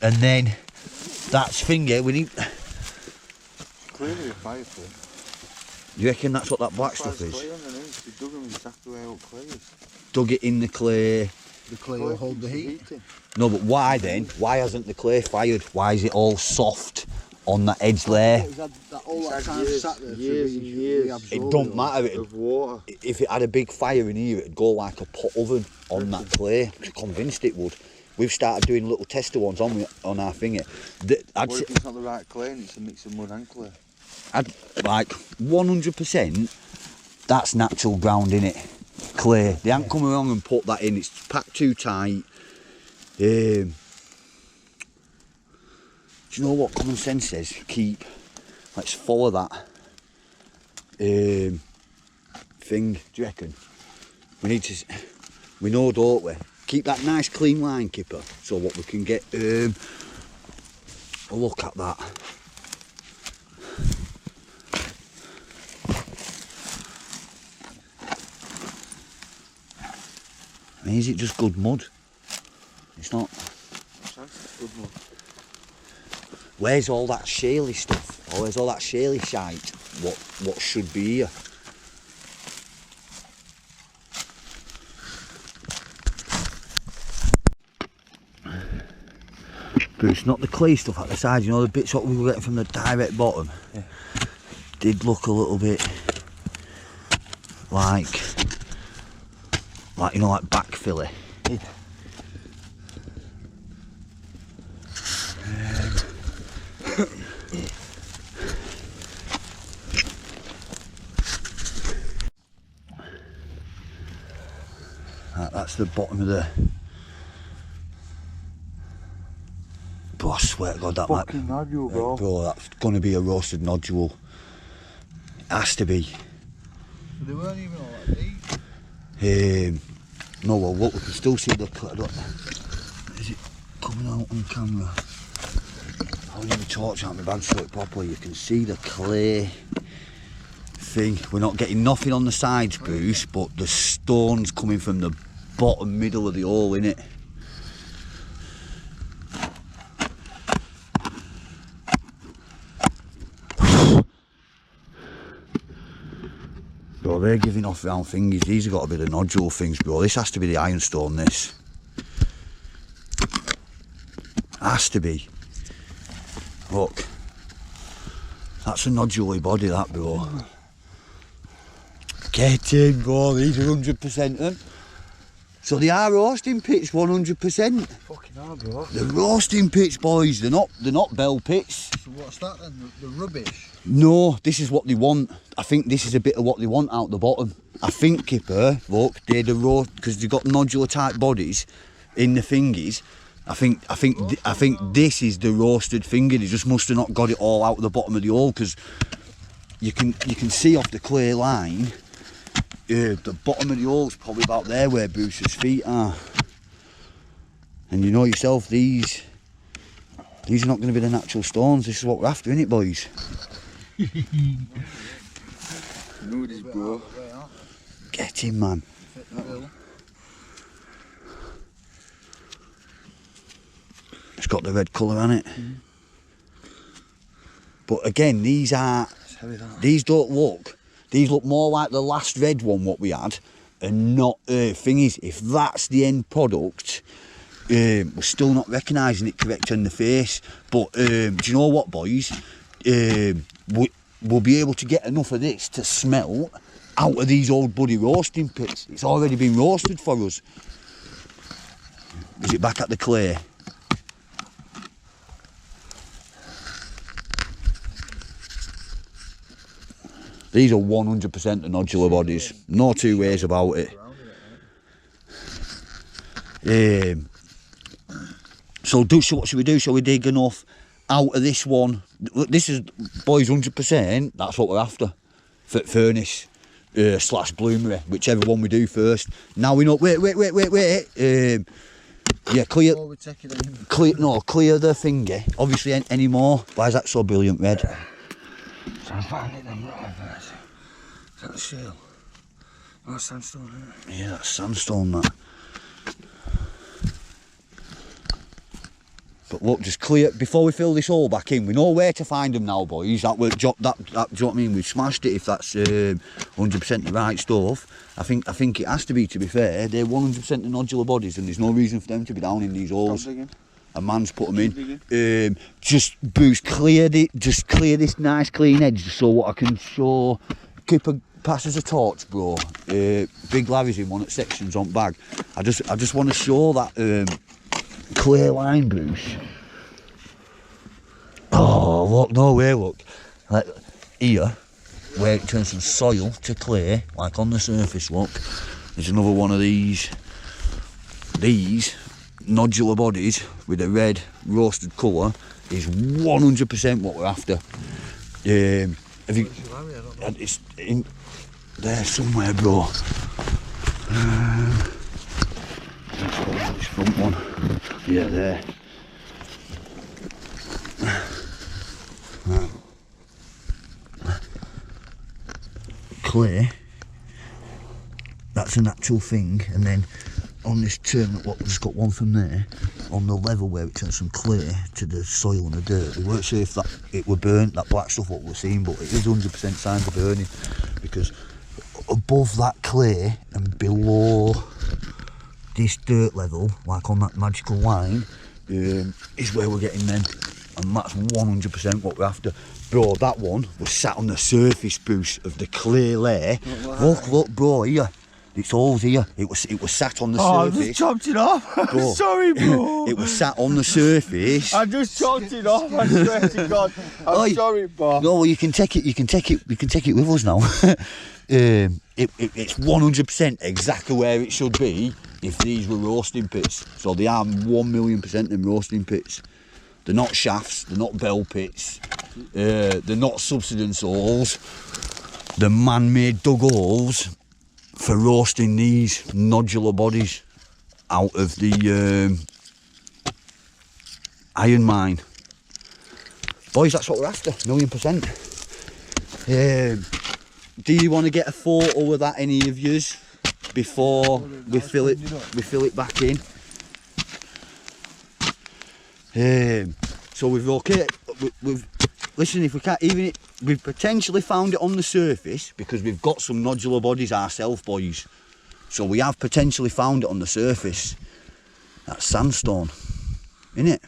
and then that's finger. We need. Clearly a fire pit. You reckon that's what that black stuff Clay is? underneath. They dug them exactly where old clay is. Dug it in the clay. The clay will hold the heat. No, but why then? Why hasn't the clay fired? Why is it all soft on that edge layer? All that time sat there years and years. It don't matter. Of water. If it had a big fire in here, it'd go like a pot oven on that clay. I'm convinced it would. We've started doing little tester ones on our finger. What if it's not the right clay and it's a mix of mud and clay? I'd like 100%. That's natural ground in it. Clay. They haven't come along and put that in. It's packed too tight. Do you know what common sense says? Let's follow that thing. Do you reckon? We know, don't we? Keep that nice clean line, Kipper, so what we can get a look at that. I mean, is it just good mud? It's not. Good mud. Where's all that shaley stuff? Or where's all that shaley shite? What should be here? But it's not the clay stuff at the side, you know, the bits what we were getting from the direct bottom. Yeah. Did look a little bit like you know, like backfilly. Yeah. That's the bottom of the. Bro, I swear to God, that might. Fucking nodule, bro. Bro, that's gonna be a roasted nodule. It has to be. But they weren't even all that deep. No, well, look, we can still see the. Is it coming out on camera? I'll need a torch out my bag so it properly. You can see the clay thing. We're not getting nothing on the sides, Bruce, but the stone's coming from the bottom middle of the hole, innit? Bro, they're giving off round thingies. These have got to be the nodule things, bro. This has to be the ironstone, this. Has to be. Look. That's a nodule body, that, bro. Get in, bro. These are 100% them. So they are roasting pits, 100%. Fucking hell, bro. They're roasting pits, boys. They're not bell pits. So what's that then? The rubbish? No, this is what they want. I think this is a bit of what they want out the bottom. I think, Kipper, look, they're the roast because they've got nodular type bodies in the thingies. I think this is the roasted finger. They just must have not got it all out of the bottom of the hole because you can see off the clay line. The bottom of the hole's probably about there where Bruce's feet are. And you know yourself, these are not going to be the natural stones. This is what we're after, innit, boys? Nudies, bro. Get in, man. It's got the red colour on it. But again, these don't look. These look more like the last red one what we had, and not thingies. If that's the end product, we're still not recognising it correct on the face. But do you know what, boys? We'll be able to get enough of this to smelt out of these old buddy roasting pits. It's already been roasted for us. Is it back at the clay? These are 100% the nodular bodies. No two ways about it. So what should we do? Shall we dig enough out of this one? This is, boys, 100%. That's what we're after. Furnace / bloomery, whichever one we do first. Now we know. Wait. Yeah, clear the finger. Obviously, any more. Why is that so brilliant red? So I'm finding them right first. Is that shale? Oh, that's sandstone, isn't it? Yeah, that's sandstone, that. But look, just clear, before we fill this hole back in, we know where to find them now, boys. That do you know what I mean? We've smashed it if that's 100% the right stuff. I think it has to be fair. They're 100% the nodular bodies, and there's no reason for them to be down in these holes. A man's put them in. Just Bruce, clear this nice clean edge so what I can show. Kipper passes a torch, bro. Big Larry's in one at sections on bag. I just want to show that clear line, Bruce. Oh look, no way, look. Like here, where it turns from soil to clay, like on the surface, look. There's another one of these nodular bodies with a red roasted colour is 100% what we're after. Have you, it's in there somewhere, bro. This front one. Yeah, there. Clay. That's an actual thing, and then on this turn, what we've just got one from there, on the level where it turns from clay to the soil and the dirt. We weren't sure if it were burnt, that black stuff what we're seeing, but it is 100% signs of burning, because above that clay and below this dirt level, like on that magical line, is where we're getting them, and that's 100% what we're after. Bro, that one was sat on the surface, Bruce, of the clay layer. Look, bro, here. It's all here. It was sat on the surface. I just chopped it off. Bro, Sorry, bro. It was sat on the surface. I just chopped it off. I swear to God. I'm sorry, bro. No, well, you can take it with us now. It's 100% exactly where it should be if these were roasting pits. So they are 1,000,000% them roasting pits. They're not shafts. They're not bell pits. They're not subsidence holes. They're man-made dug holes for roasting these nodular bodies out of the iron mine. Boys, that's what we're after, 1,000,000%. Do you want to get a photo of that, any of yous, before we fill it back in? So listen, if we can't, we've potentially found it on the surface because we've got some nodular bodies ourselves, boys. So we have potentially found it on the surface. That's sandstone, innit?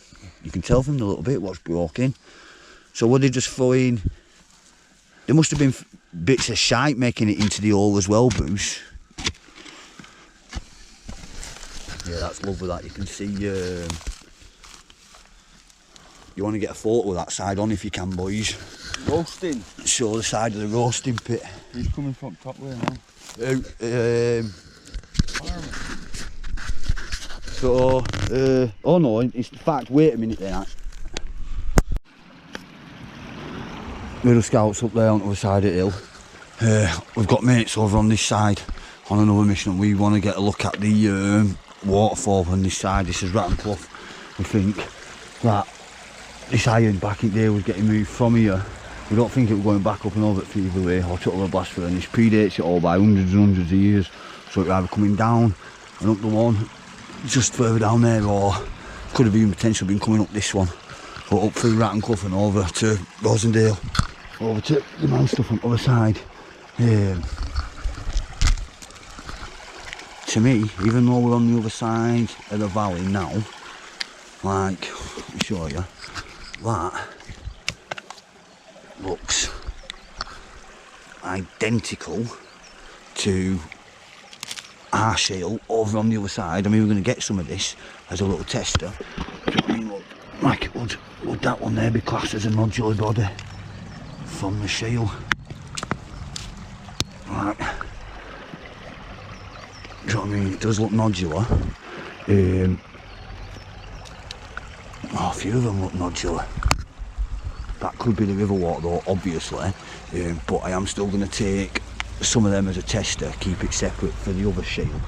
You can tell from the little bit what's broken. So were they just throwing? There must have been bits of shite making it into the hole as well, Bruce. Yeah, that's lovely. That you can see. You want to get a photo of that side on if you can, boys. Roasting. Show the side of the roasting pit. He's coming from top way now. Oh no, it's in fact, wait a minute there. Ruddle scouts up there on the other side of the hill. We've got mates over on this side on another mission, and we want to get a look at the waterfall on this side. This is Ruddle. We think that this iron back in there was getting moved from here. We don't think it was going back up and over at Fever Way or Tuttle Blast Furnace. Predates it all by hundreds and hundreds of years. So it was either coming down and up the one just further down there, or could have even potentially been coming up this one, or up through Ratton and over to Rosendale, over to the man stuff on the other side. To me, even though we're on the other side of the valley now, like, let me show you, that looks identical to our shale over on the other side. I mean, we're going to get some of this as a little tester. I mean, look, like, would that one there be classed as a nodular body from the shale? Right. Do you know what I mean? It does look nodular. A few of them look nodular. That could be the river water though, obviously, but I am still going to take some of them as a tester, keep it separate for the other shale,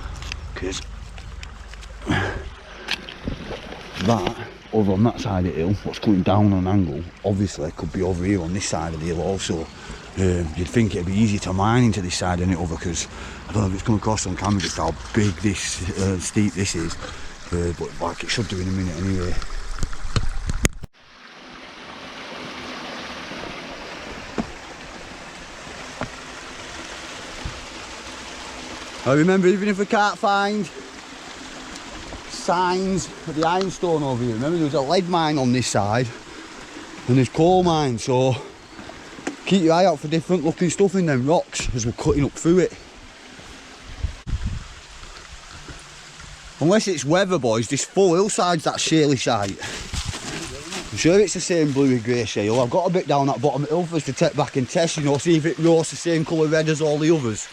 because that over on that side of the hill, what's coming down on an angle, obviously could be over here on this side of the hill also. You'd think it'd be easy to mine into this side and it over, because I don't know if it's come across on camera just how big this steep this is, but like it should do in a minute anyway. I remember, even if we can't find signs of the Ironstone over here, remember there was a lead mine on this side and there's coal mines, so keep your eye out for different looking stuff in them rocks as we're cutting up through it. Unless it's weather, boys, this full hillside's that shaley site. I'm sure it's the same bluey grey shale. I've got a bit down that bottom hill for us to take back and test, you know, see if it roasts the same colour red as all the others.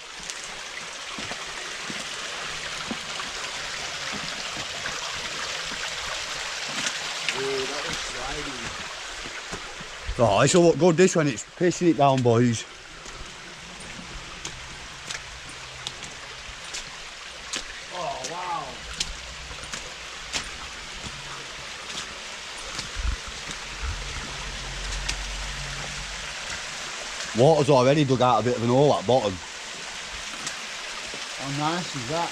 Oh, this will look good, this when it's pissing it down, boys. Oh, wow. Water's already dug out a bit of an hole at bottom. How nice is that?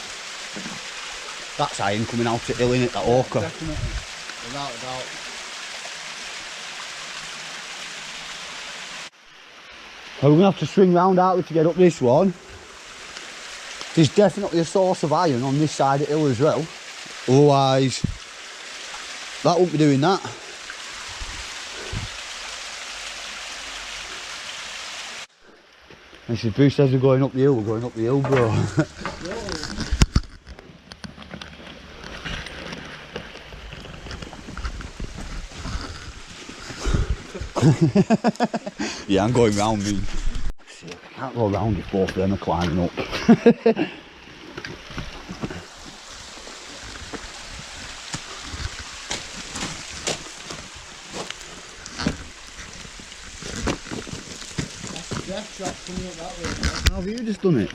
That's iron coming out at hill, innit, that ochre. Definitely. Without a doubt. We're going to have to swing round, aren't we, to get up this one. There's definitely a source of iron on this side of the hill as well. Otherwise, that won't be doing that. And so Bruce says we're going up the hill, we're going up the hill, bro. Yeah, I'm going round me. I can't go round if both of them are climbing up. Death trap coming up that way. How have you just done it?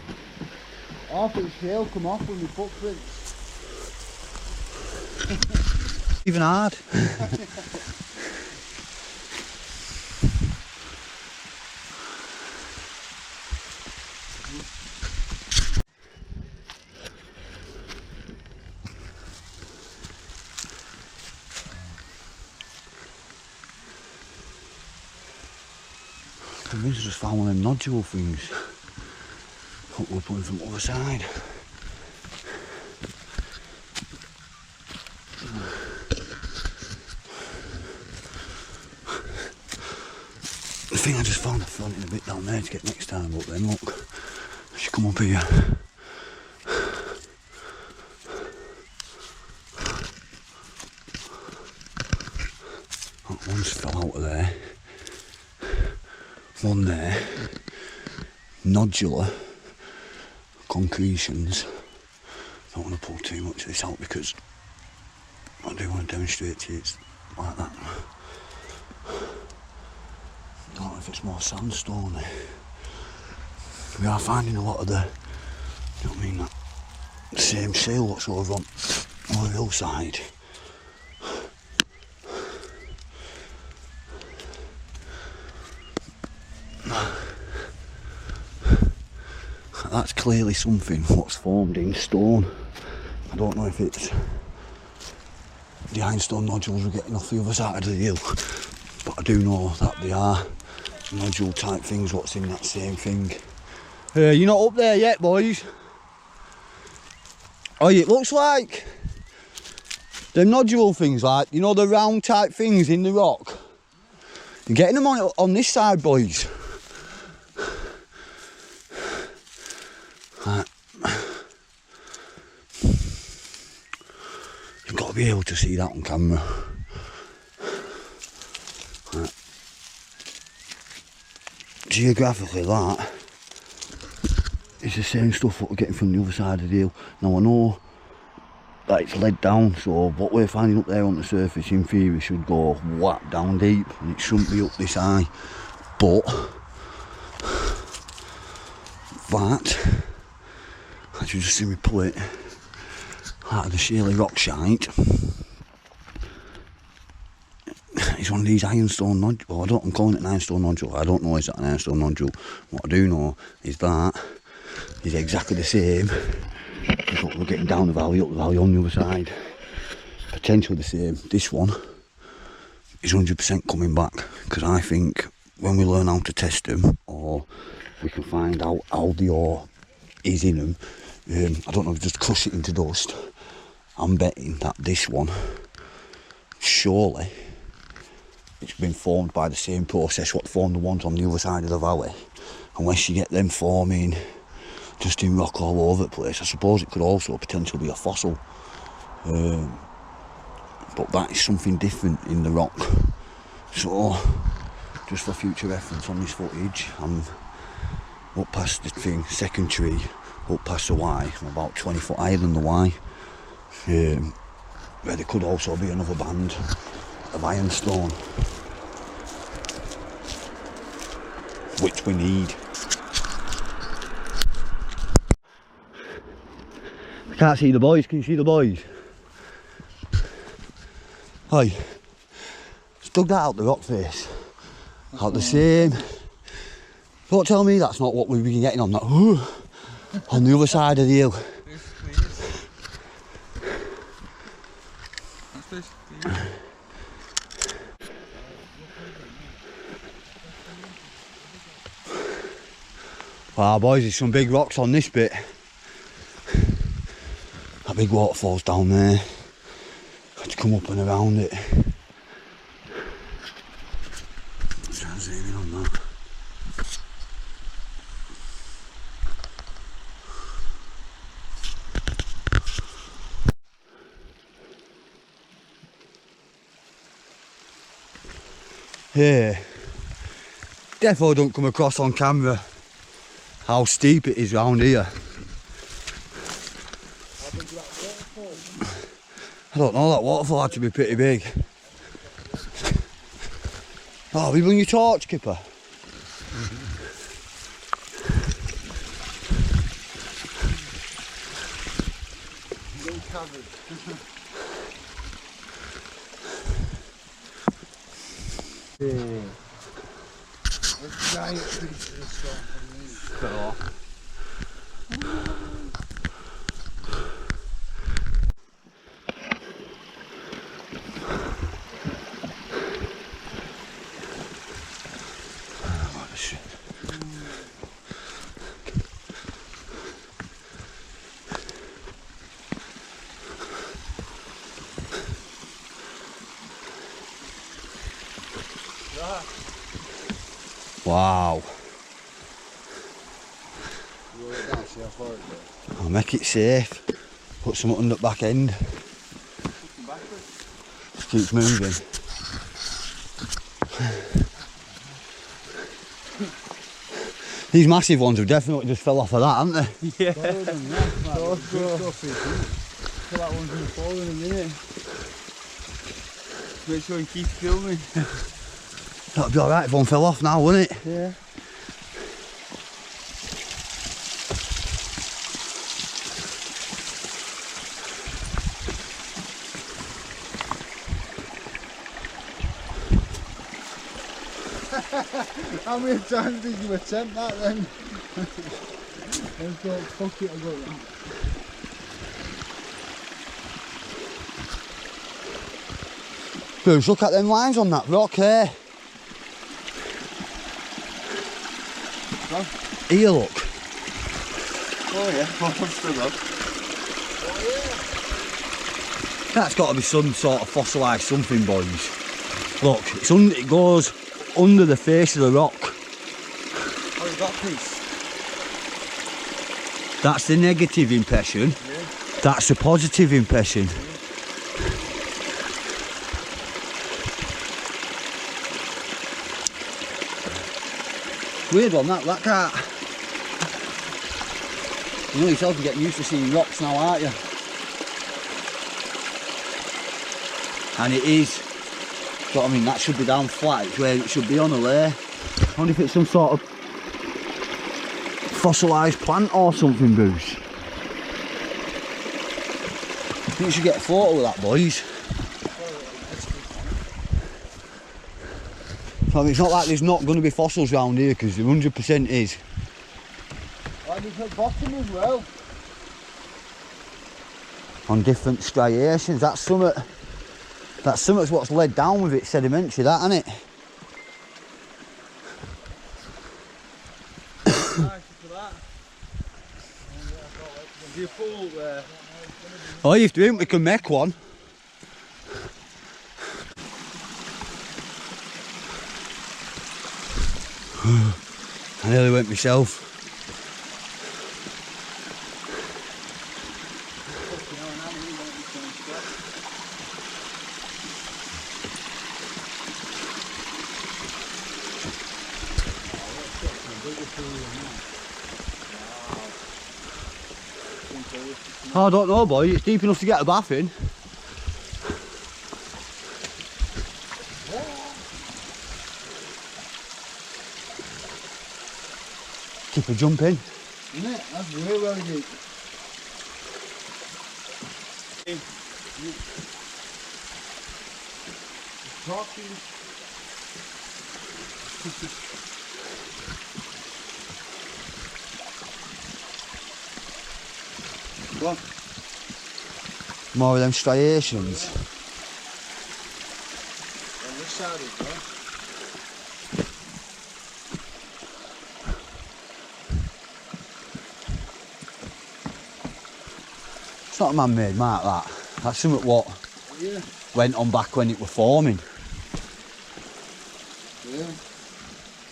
Half its shale come off with my footprints. Even hard. This is just found one of them nodule things. Hope we're putting from the other side. The thing I just found, I found it a bit down there to get next time, but then look, I should come up here. That one's fell out of there. One there, nodular concretions. Don't want to pull too much of this out because I do want to demonstrate to you it's like that. Don't know if it's more sandstone. We are finding a lot of the, you know what I mean, that same shale what's over on the hillside. That's clearly something what's formed in stone. I don't know if it's the Ironstone nodules we're getting off the other side of the hill, but I do know that they are nodule type things what's in that same thing. You're not up there yet, boys. Oh, it looks like them nodule things, like, you know, the round type things in the rock. You're getting them on this side, boys. Right. You've got to be able to see that on camera. Right. Geographically, that is the same stuff what we're getting from the other side of the hill. Now I know that it's led down, so what we're finding up there on the surface in theory should go whap down deep and it shouldn't be up this high, but that, as you just see me pull it out of the shaley rock shite, it's one of these ironstone nodules. Well, I'm calling it an ironstone nodule. I don't know is that an ironstone nodule. What I do know is that is exactly the same as what we're getting down the valley, up the valley on the other side. Potentially the same. This one is 100% coming back, because I think when we learn how to test them, or we can find out how the ore is in them, I don't know if just crush it into dust. I'm betting that this one, surely, it's been formed by the same process what formed the ones on the other side of the valley. Unless you get them forming just in rock all over the place. I suppose it could also potentially be a fossil. But that is something different in the rock. So, just for future reference on this footage, I'm up past the thing, second tree, up past the Y. I'm about 20 foot higher than the Y. Where there could also be another band of Ironstone, which we need. I can't see the boys, can you see the boys? Hi, just dug that out the rock face, out the same. Don't tell me that's not what we've been getting on that, on the other side of the hill. Wow boys, there's some big rocks on this bit. That big waterfall's down there. Had to come up and around it. Let's try and zoom in on that. Yeah, definitely don't come across on camera how steep it is round here. I don't know, that waterfall had to be pretty big. Oh, have you bring your torch, Kipper? Wow. I'll make it safe. Put something on the back end. Just keeps moving. These massive ones have definitely just fell off of that, haven't they? Yeah. That one's going to fall in a minute. Make sure you keep filming. That'd be alright if one fell off now, wouldn't it? Yeah. How many times did you attempt that then? I thought, fuck it, I got that. Bruce, look at them lines on that rock there. Here, look. Oh yeah, I'm still up. That's got to be some sort of fossilised something, boys. Look, it goes under the face of the rock. Oh, you got a piece? That's the negative impression. Yeah. That's the positive impression. Weird one, that can't. You know yourself, you're getting used to seeing rocks now, aren't you? And it is. So I mean, that should be down flat. It's where it should be on a layer. I wonder if it's some sort of fossilised plant or something, Bruce. I think we should get a photo of that, boys. I mean, it's not like there's not going to be fossils around here, because there 100% is. And it's at bottom as well. On different striations. That's something's what's led down with it, sedimentary, that, isn't it? Oh, if there ain't, we can make one. I nearly went myself. I don't know, boy. It's deep enough to get a bath in. Keep a jump in. Isn't it? That's really, really deep. What? More of them striations. On this side as well. It's not a man-made mark, that. That's something what Yeah. went on back when it were forming. Yeah.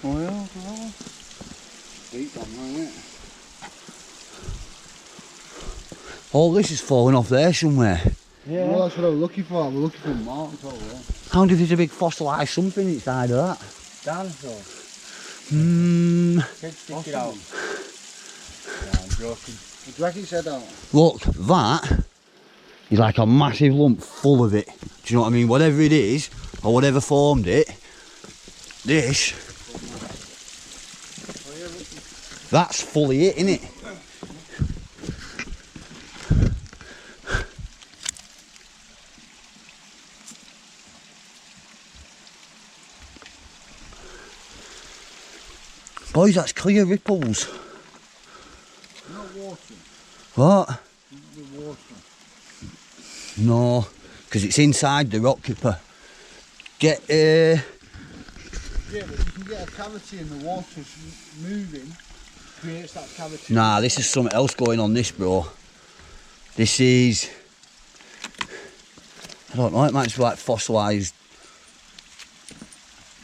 Oh yeah, well. Deep one, isn't it? All this is falling off there somewhere. Yeah. Well, that's what I was looking for. We're looking for marks over there. I wonder if there's a big fossilised something inside of that. Dinosaur. Could stick it out. Yeah, I'm joking. Would you reckon it's head out? Look, that is like a massive lump full of it. Do you know what I mean? Whatever it is, or whatever formed it, this, that's fully it, innit? Boys, that's clear ripples. Not water. What? The water. No, because it's inside the rock keeper. Get Yeah, but you can get a cavity and the water's moving, creates that cavity. Nah, this is something else going on this, bro. This is, I don't know, it might be like fossilised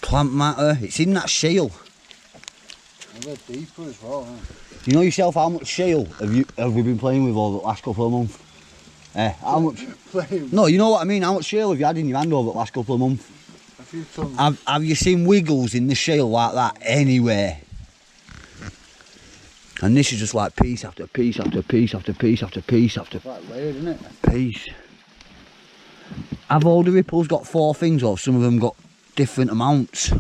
plant matter. It's in that shale. And they're deeper as well, huh? You know yourself how much shale have we been playing with over the last couple of months? How much? Playing No, you know what I mean. How much shale have you had in your hand over the last couple of months? a few tons. Have you seen wiggles in the shale like that anywhere? And this is just like piece after piece after piece after piece after piece after It's like layered, isn't it? piece. Have all the ripples got 4 things, or some of them got different amounts?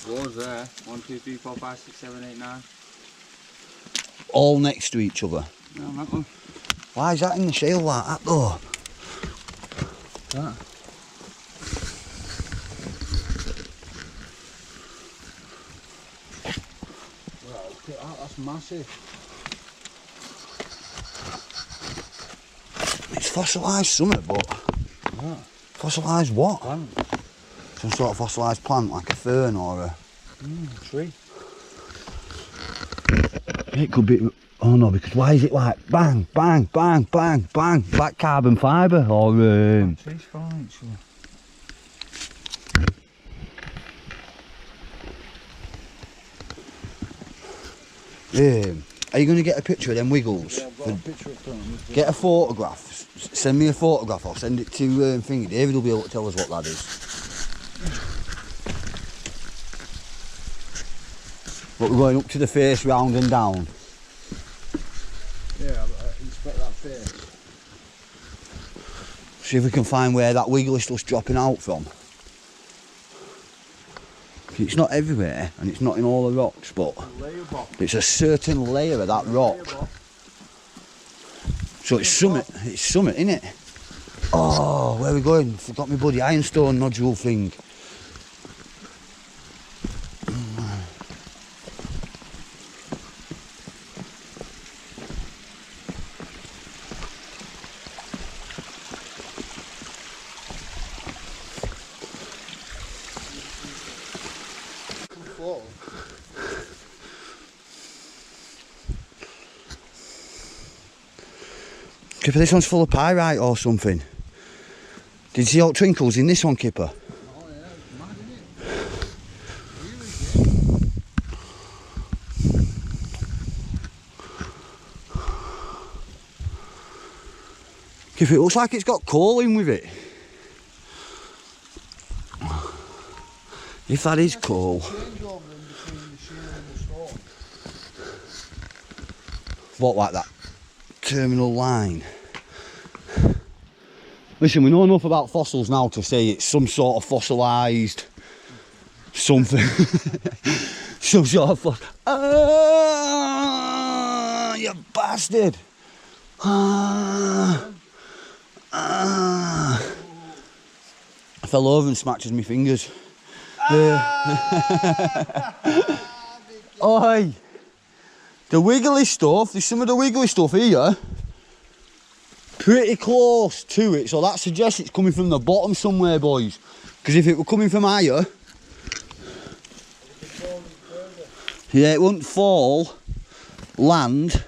Floors there. 1, 2, 3, 4, 5, 6, 7, 8, 9. All next to each other. No, that one. Why is that in the shale like that though? That. Wow, look at that, that's massive. It's fossilised something, but What? fossilised what? Plant. Some sort of fossilised plant, like a fern or a... Tree. It could be... Oh no, because why is it like bang, bang, bang, bang, bang? Like carbon fibre or... Tree's fine, sure. Are you going to get a picture of them wiggles? Yeah, I've got a picture of them. Get a photograph. Send me a photograph. I'll send it to Thingy. David will be able to tell us what that is. But we're going up to the face, round and down. Yeah, inspect that face. See if we can find where that wiggly stuff's dropping out from. It's not everywhere, and it's not in all the rocks, but it's a certain layer of that rock. So it's summit, innit? Oh, where are we going? Forgot my bloody Ironstone nodule thing. Kipper, this one's full of pyrite or something. Did you see all twinkles in this one, Kipper? Oh yeah, it's mad, isn't it? Really good. Kipper, it looks like it's got coal in with it. If that is coal. Changeover in between the shale and the stone. What, like that terminal line? Listen, we know enough about fossils now to say it's some sort of fossilised something. Some sort of fossil. Ah, you bastard! Ah, ah. I fell over and smashed my fingers. Oi! The wiggly stuff, there's some of the wiggly stuff here. Pretty close to it, so that suggests it's coming from the bottom somewhere, boys. Because if it were coming from higher, yeah, it wouldn't fall, land.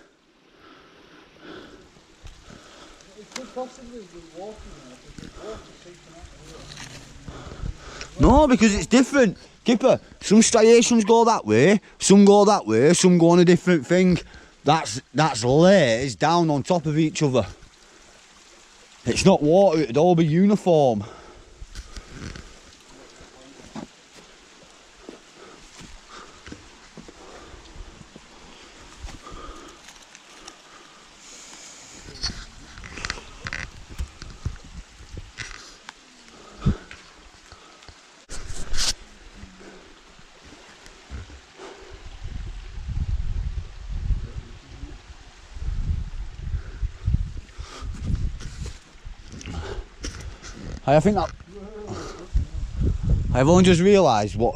It could possibly be water now, because the water seeping out of here. No, because it's different. Kipper, some striations go that way, some go that way, some go on a different thing. That's layers down on top of each other. It's not water, it'd all be uniform. I think that I've only just realised what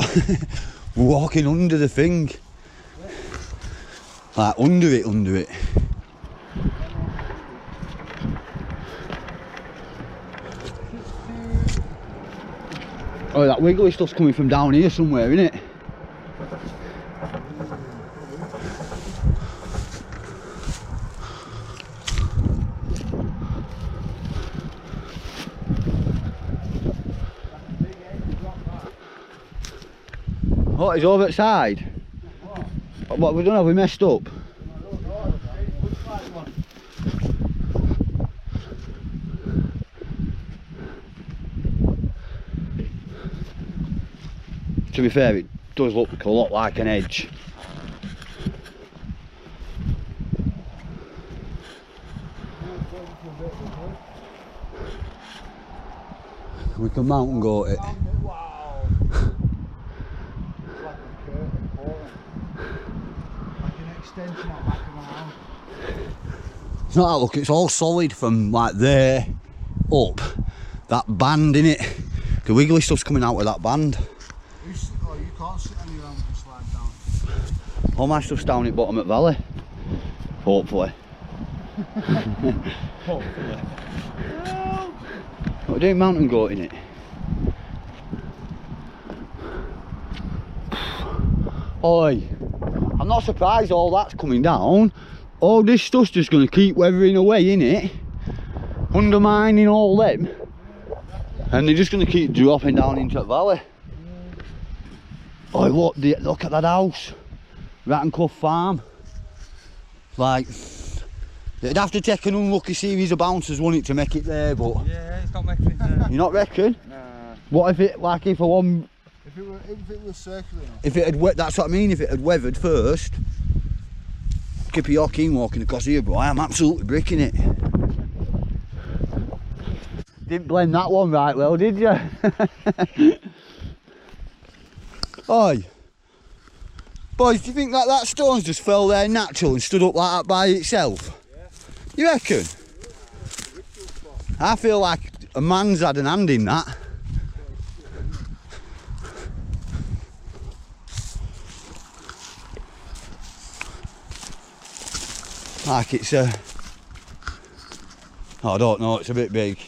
we're walking under the thing. Like under it. Oh, that wiggly stuff's coming from down here somewhere, isn't it? What, he's over outside? What we done, have we messed up? To be fair, it does look a lot like an edge. We can mountain goat it. Wow! It's like a curtain pouring. Like an extension out back of my house. It's not that look, it's all solid from like there up. That band in it. The wiggly stuff's coming out with that band. Oh, you can't sit anywhere and slide down. All my stuff's down at bottom at valley. Hopefully. Hopefully. What are we doing mountain goating it? Oi, I'm not surprised all that's coming down. All this stuff's just going to keep weathering away, innit? Undermining all them. And they're just going to keep dropping down into the valley. Oi, look at that house. Rattencliff Farm. Like, it'd have to take an unlucky series of bouncers, wouldn't it, to make it there, but... Yeah, it's not making it there. You not reckon? Nah. What if it, like, if If it was circular enough. if it had, that's what I mean, if it had weathered first. Kippy, you're keen walking across here, bro. I am absolutely bricking it. Didn't blend that one right well, did you? Oi. Boys, do you think that stone's just fell there natural and stood up like that by itself? Yeah. You reckon? I feel like a man's had an hand in that. Like it's a... I don't know, it's a bit big.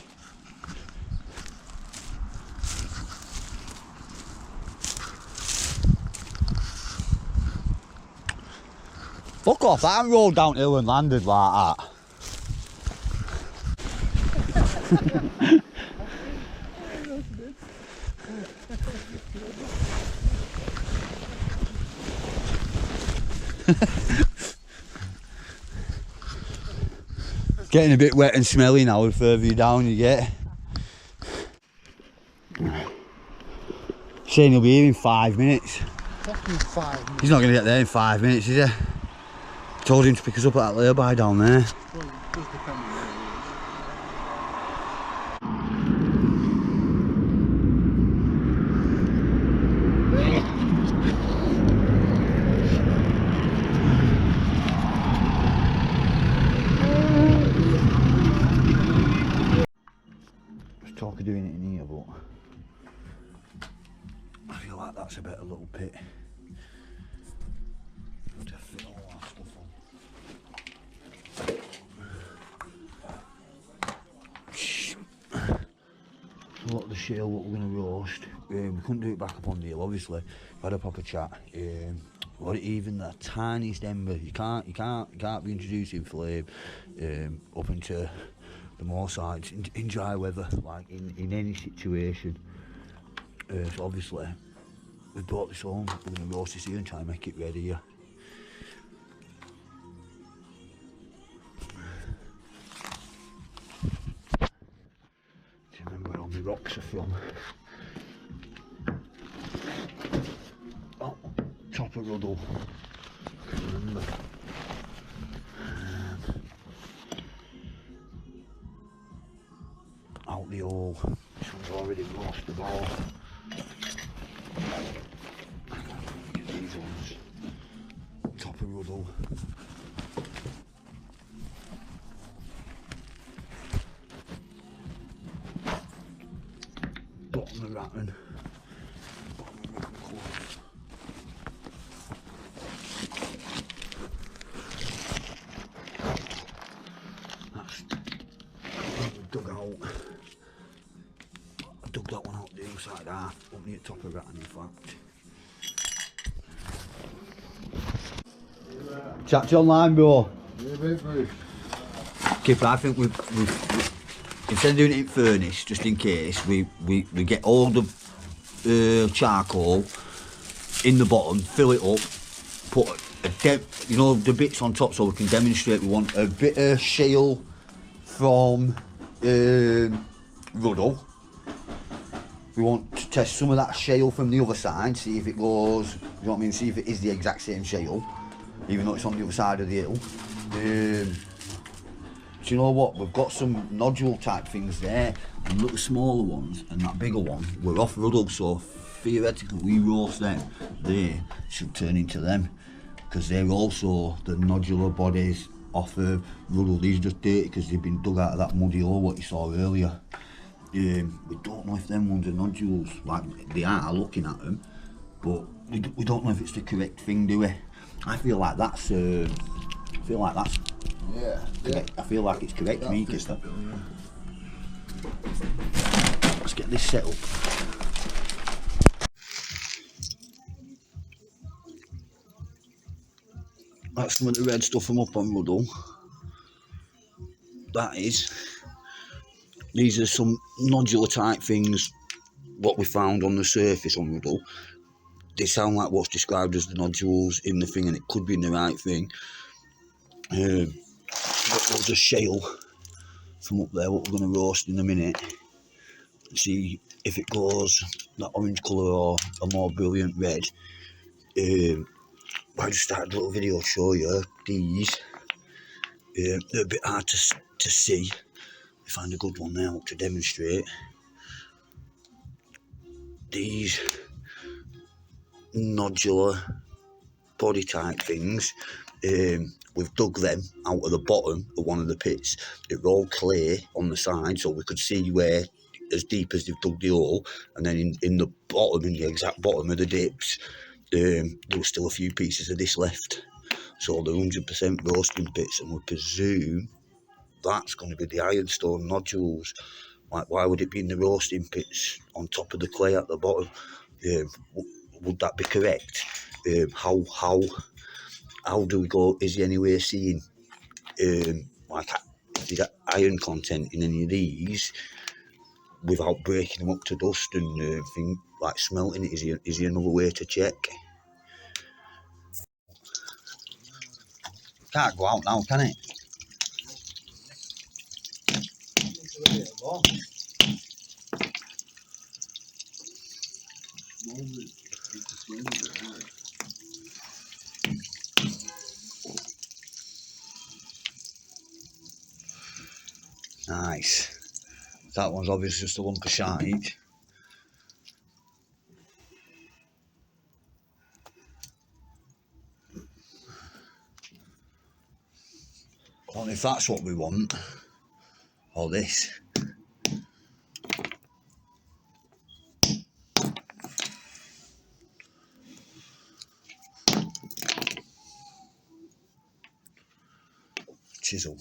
Fuck off, I haven't rolled downhill and landed like that. Getting a bit wet and smelly now the further you down you get. Saying he'll be here in 5 minutes. Definitely 5 minutes. He's not going to get there in 5 minutes, is he? Told him to pick us up at that lay-by down there. Well, it does depend on where There's talk of doing it in here, but I feel like that's a better little pit. To fit all that stuff on. A lot of the shale what we're going to roast. We couldn't do it back up on the hill, obviously. We had a proper chat. Or even the tiniest ember, you can't be introducing flame up into the more sides in dry weather, like in any situation. So obviously we've brought this home. We're going to roast this here and try and make it ready here. Do you remember where all my rocks are from? Oh, top of Ruddle. I can remember. Out the hole. This one's already roasted off. Get these ones. Top of Ruddle. Bottom of Ratton. Bottom of Ratton Close. That's dug out. I dug that one out the inside half, up near the top of Ratton in fact. Chat to you online, bro. Yeah, mate. Kipper, I think we've instead of doing it in furnace, just in case, we get all the charcoal in the bottom, fill it up, put you know, the bits on top so we can demonstrate. We want a bit of shale from Ruddle. We want to test some of that shale from the other side, see if it goes, you know what I mean, see if it is the exact same shale, even though it's on the other side of the hill. Do you know what? We've got some nodule type things there, and little smaller ones, and that bigger one. We're off Ruddle, so theoretically we roast them. They should turn into them, because they're also the nodular bodies off of Ruddle. These are just dirty because they've been dug out of that muddy hole what you saw earlier. We don't know if them ones are nodules. Like they are looking at them, but we don't know if it's the correct thing, do we? I feel like that's. Yeah. I feel like it's correct, me. Let's get this set up. That's some of the red stuff from up on Ruddle. These are some nodular type things, what we found on the surface on Ruddle. They sound like what's described as the nodules in the thing, and it could be in the right thing. Loads of shale from up there, what we're going to roast in a minute. See if it goes that orange colour or a more brilliant red. I just started a little video to show you these. They're a bit hard to see. We find a good one now to demonstrate. These nodular body type things. We've dug them out of the bottom of one of the pits. They were all clear on the side, so we could see where, as deep as they've dug the hole, and then in the bottom, in the exact bottom of the dips, there was still a few pieces of this left. So the 100% roasting pits, and we presume that's going to be the Ironstone nodules. Like, why would it be in the roasting pits on top of the clay at the bottom? Would that be correct? How do we go? Is there any way of seeing, like, iron content in any of these without breaking them up to dust and like smelting it? Is there another way to check? Can't go out now, can it? Nice. That one's obviously just a lump of shite. And if that's what we want, or this. Chisel.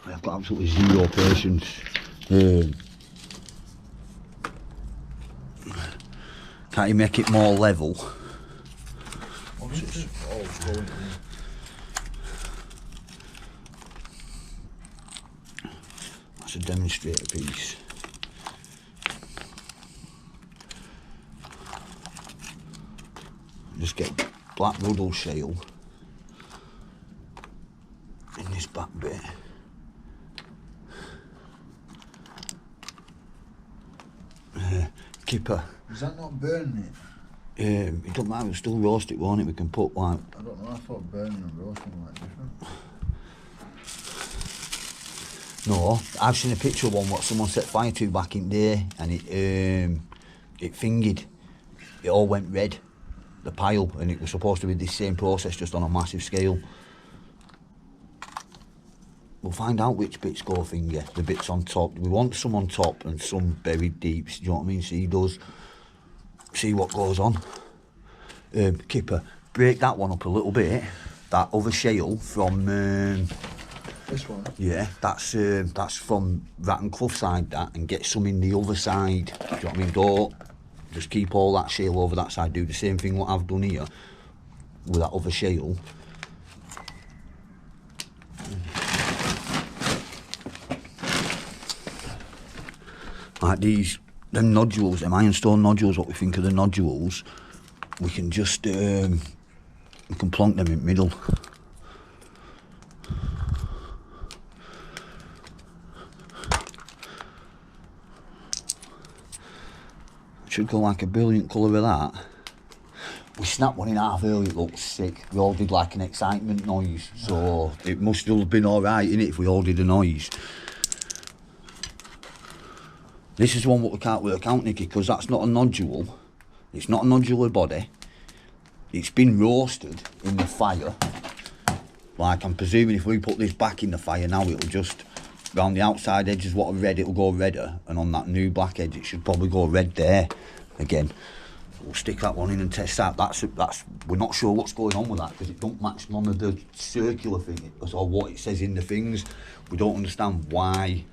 I've got absolutely zero patience. Can't you make it more level? That's a demonstrator piece. Just get black Ruddle shale in this back bit. Kipper. Is that not burning it? It doesn't matter, we'll still roast it, won't it? We can put like... I don't know, I thought burning and roasting were like different. No, I've seen a picture of one what someone set fire to back in day, and it fingered. It all went red, the pile, and it was supposed to be this same process just on a massive scale. We'll find out which bits go finger, the bits on top. We want some on top and some buried deep, do you know what I mean? See what goes on. Kipper, break that one up a little bit, that other shale from... This one? Yeah, that's from Ratton side, that, and get some in the other side, do you know what I mean? Don't just keep all that shale over that side, do the same thing what I've done here with that other shale. Like them nodules, them ironstone nodules, what we think of the nodules, we can just we can plonk them in the middle. Should go like a brilliant colour of that. We snapped one in half earlier, it looked sick. We all did like an excitement noise, so it must have been alright, innit, if we all did a noise. This is one what we can't work out, Nicky, because that's not a nodule. It's not a nodular body. It's been roasted in the fire. Like, I'm presuming if we put this back in the fire now, it'll just, round the outside edges what are red, it'll go redder. And on that new black edge, it should probably go red there again. We'll stick that one in and test that. That's we're not sure what's going on with that because it don't match none of the circular thing or what it says in the things. We don't understand why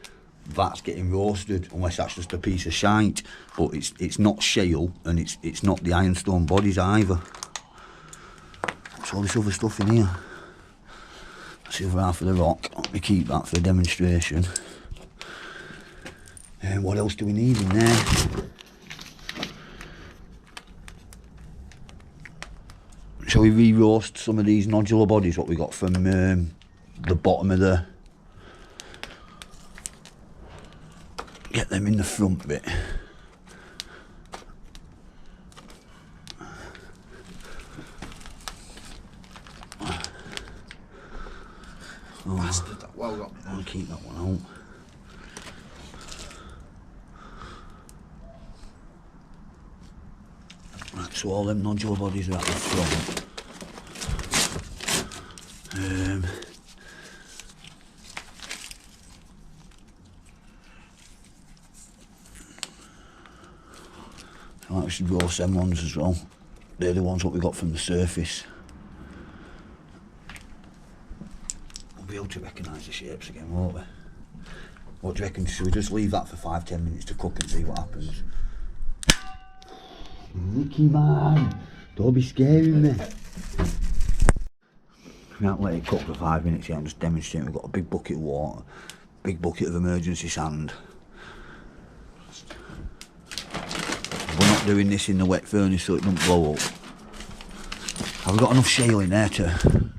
that's getting roasted unless that's just a piece of shite. But it's not shale and it's not the ironstone bodies either. What's all this other stuff in here? That's the other half of the rock. Let me keep that for a demonstration. And what else do we need in there? Shall we re-roast some of these nodular bodies, what we got from the bottom of the... Get them in the front bit. Oh, Bastard, that well got me there. I'll keep that one out. Right, so all them nodular bodies are at the front. I think we should roast them ones as well. They're the ones what we got from the surface. We'll be able to recognise the shapes again, won't we? What do you reckon? Should we just leave that for 5-10 minutes to cook and see what happens? Nicky man, don't be scaring me. We can't let it cook for 5 minutes yet, I'm just demonstrating. We've got a big bucket of water. big bucket of emergency sand. We're not doing this in the wet furnace so it don't blow up. Have we got enough shale in there to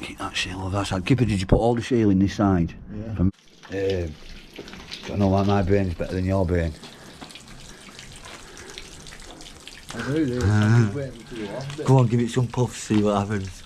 keep that shale over that side? Kipper, did you put all the shale in this side? Yeah. Don't know why my brain's better than your brain. I know this. I'm just waiting to go off. Go on, give it some puffs, see what happens.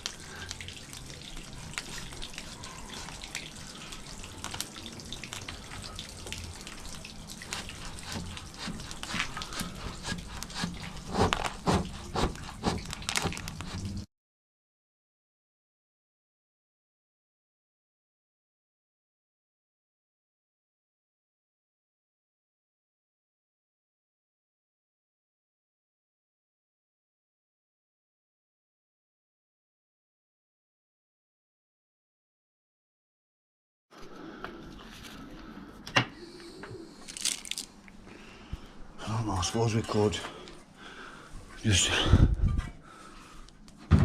I don't know, I suppose we could just... It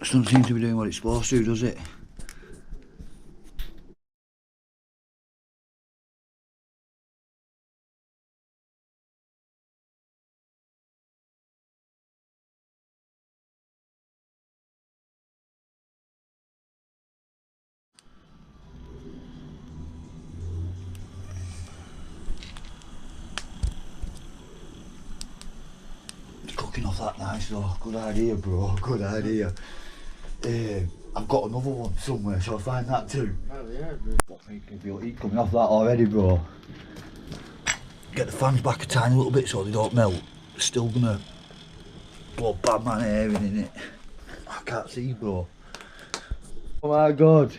doesn't seem to be doing what it's supposed to, does it? It's cooking off that nice though. Good idea, bro. Good idea. I've got another one somewhere, so I'll find that too. Oh yeah, You can feel heat coming off that already, bro. Get the fans back a tiny little bit so they don't melt. It's still gonna blow bad man air in it. I can't see, bro. Oh my god.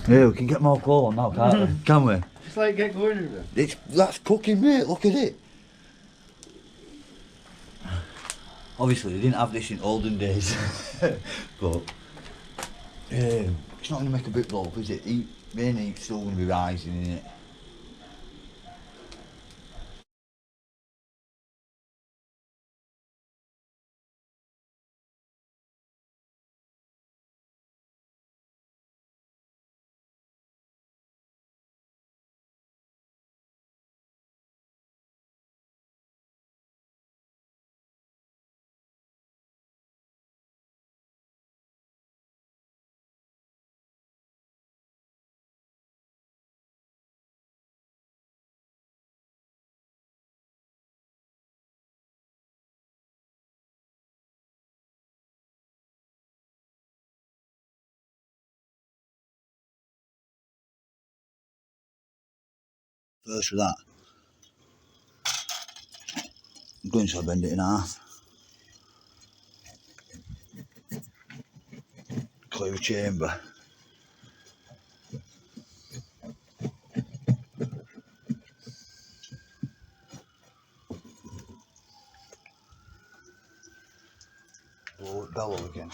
Yeah, we can get more coal on now, can't we? Can we? just like get going with it. That's cooking, mate. Look at it. Obviously, they didn't have this in olden days, but it's not going to make a bit blow up, is it? Main heat's still going to be rising, isn't it? First with that, I'm going to bend it in half. Clear the chamber. Blow it bellow again.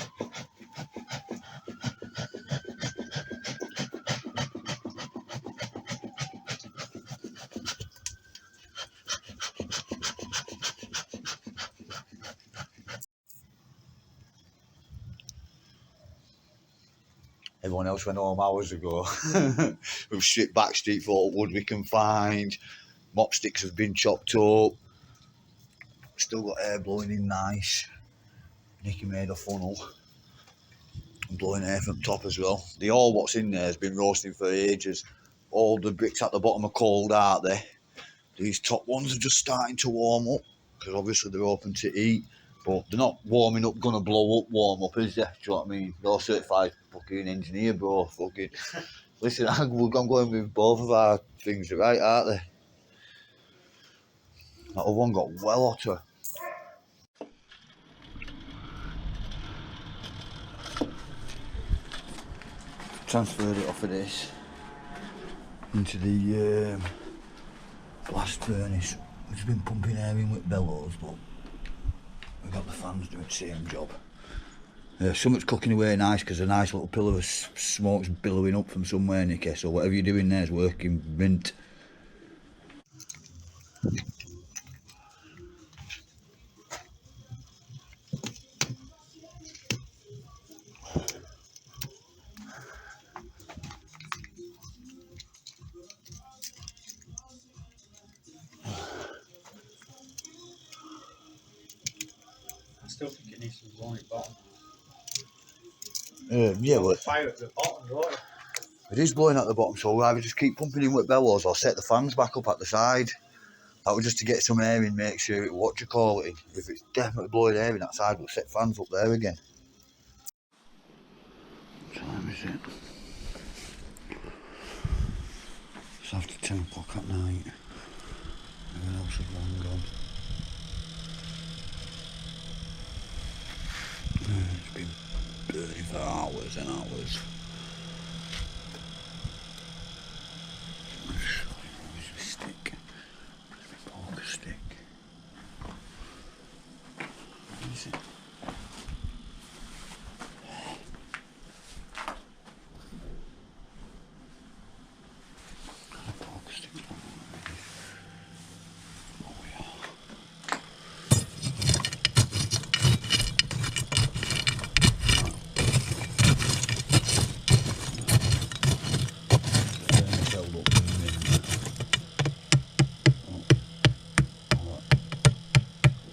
Everyone else went home hours ago. We've stripped back street for all wood we can find. Mop sticks have been chopped up. Still got air blowing in nice. Nicky made a funnel. And blowing air from top as well. All what's in there has been roasting for ages. All the bricks at the bottom are cold, aren't they? These top ones are just starting to warm up because obviously they're open to eat. But they're not warming up, gonna blow up, warm up, is they? Do you know what I mean? You're certified fucking engineer, bro. Fucking listen, I'm going with both of our things, right, aren't they? That other one got well hotter. Transferred it off of this into the blast furnace, which has been pumping air in with bellows, but we've got the fans doing the same job. Something's cooking away nice because a nice little pillar of smoke's billowing up from somewhere, Nicky, so whatever you're doing there is working mint. still think it needs to be blown at bottom. Yeah, but Fire at the bottom, don't it is blowing at the bottom, so we'll either just keep pumping in with bellows or set the fans back up at the side. That was just to get some air in, make sure it, what you call it, if it's definitely blowing air in that side, we'll set fans up there again. What time is it? It's after 10 o'clock at night. Everyone else is long gone. It's been burning for hours and hours. Where's my stick? Where's my poker stick? Where is it? The poker stick. Oh yeah. Held up in the middle.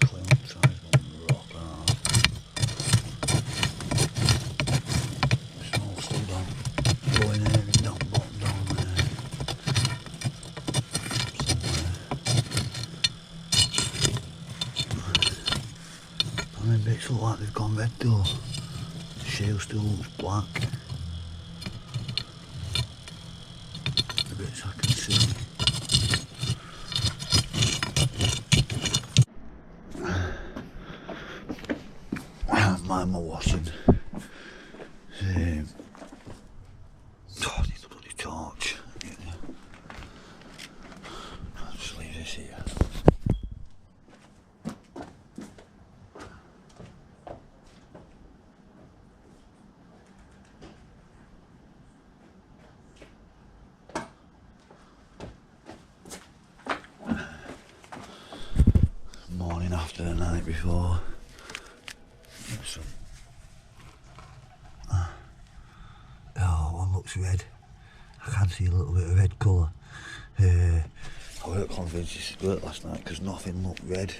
Clown size on the rock hard. It's all still down. Blowing air in down bottom down there. Somewhere. I mean, bits look like they've gone red though. The shale still looks black. The bits I can see. Mind my washing. Oh, I need a bloody torch. I'll just leave this here. Morning after the night before. So, oh, one looks red. I can see a little bit of red colour. I weren't convinced this worked last night because nothing looked red.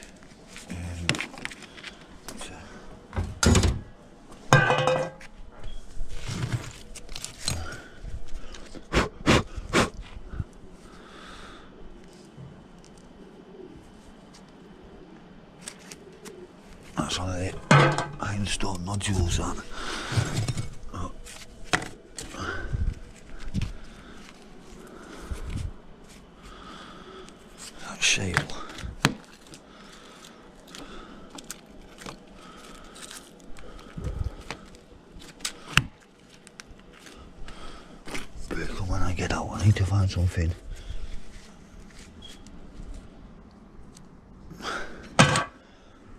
That's one of the Ironstone nodules, that. Oh. That's shale. But when I get out, I need to find something.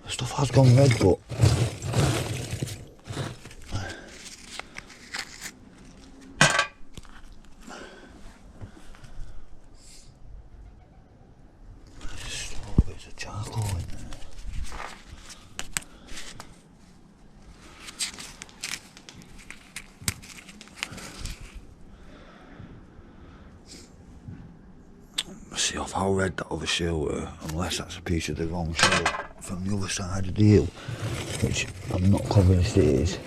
Stuff has gone red, but there's still bits of charcoal in there. See off how red that other shale were, unless that's a piece of the wrong shale from the other side of the hill, which I'm not convinced it is.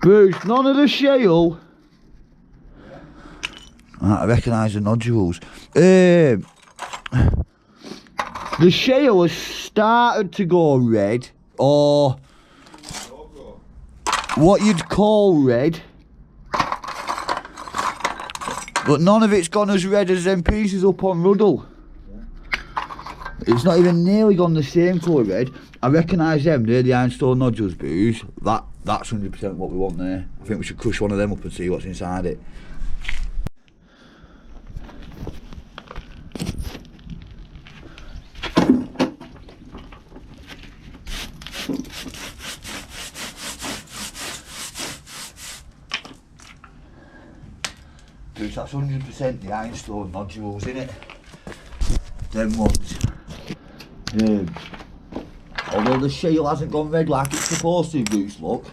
Bruce, none of the shale. Right, I recognise the nodules. The shale has started to go red, or what you'd call red, but none of it's gone as red as them pieces up on Ruddle. It's not even nearly gone the same colour red. I recognise them, they're the Ironstone nodules, Bruce. That's 100% what we want there. I think we should crush one of them up and see what's inside it. Bruce, that's 100% the Ironstone nodules, innit? Them ones. Although the shale hasn't gone red like it's supposed to, Bruce, look.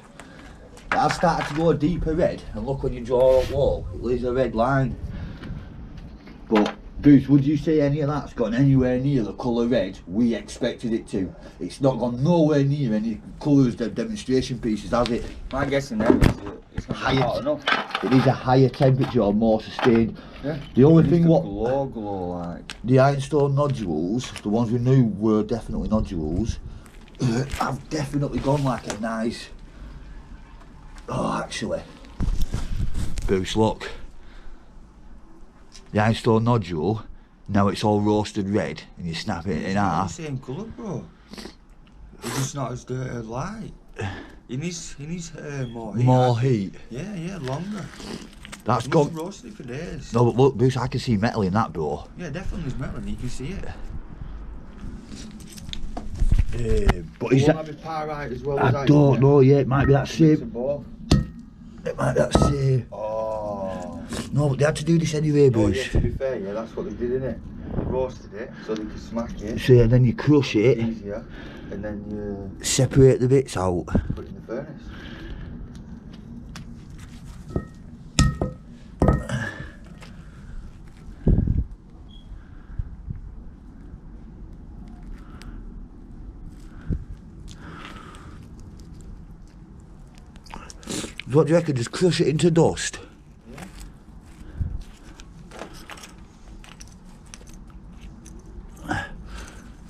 It has started to go a deeper red, and look, when you draw a wall, it leaves a red line. But, Bruce, would you say any of that's gone anywhere near the colour red we expected it to? It's not gone nowhere near any colours, the demonstration pieces, has it? My guessing then is it's not Higher hot enough. It is a higher temperature or more sustained. Yeah. The only thing what glow like. the Ironstone nodules, the ones we knew were definitely nodules, have definitely gone like a nice. Oh, actually, Bruce, look. The Ironstone nodule, now it's all roasted red, and you snap it in half. Same colour, bro. It's just not as dirty as light. He needs more heat. More heat. Yeah, longer. That's He gone. roasted it for days. No, but look, Bruce, I can see metal in that, bro. Yeah, definitely there's metal and you can see it. But is Won't that? have a pyrite as well as I don't know. Yeah, it might be that Mix them same. both. It might be that same. Oh. No, but they had to do this anyway, Oh, Bruce. yeah, to be fair, yeah, that's what they did, innit? They roasted it so they could smack it. So yeah, then you crush it, Easier, and then you separate the bits out. put it in the furnace. What do you reckon? Just crush it into dust?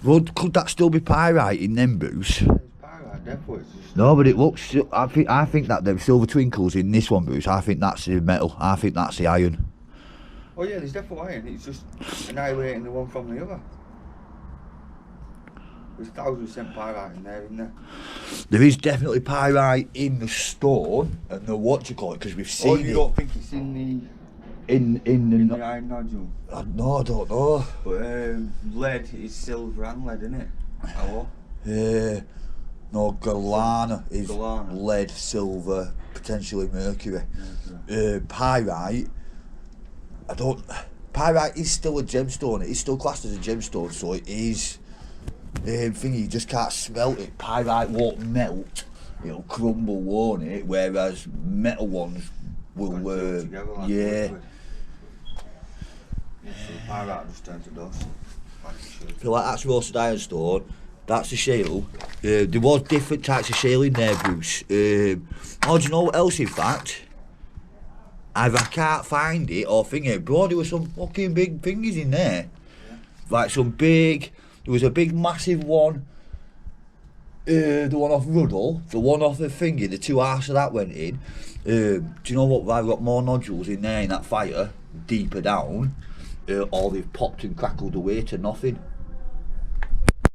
Could that still be pyrite in them, Bruce? It's pyrite, definitely. It's just No, but it looks. I think that them silver twinkles in this one, Bruce. I think that's the metal. I think that's the iron. oh yeah, there's definitely iron. It's just annihilating the one from the other. There's 1000% pyrite in there, isn't there? There is definitely pyrite in the stone and the what do you call it? Because we've seen Oh, you it don't think it's in the in the. iron nodule? No, I don't know. But lead is silver and lead, isn't it? Hello? No, galana is Galana. lead, silver, potentially mercury. Pyrite, I don't. Pyrite is still a gemstone. It is still classed as a gemstone, so it is. Thingy, you just can't smelt it. Pyrite won't melt. It'll crumble, won't it? Whereas metal ones will. Together like Yeah. liquid. Yeah, so the pyrite just turns to dust. Like it should. Feel like that's roasted ironstone. That's the shale. There was different types of shale in there, Bruce. Oh, do you know what else? In fact, either I can't find it or thingy, bro. There were some fucking big thingies in there. Yeah. Like some big. There was a big, massive one. The one off Ruddle, the one off the thingy. The two arse of that went in. Do you know what? I've got more nodules in there in that fire, deeper down, or they've popped and crackled away to nothing.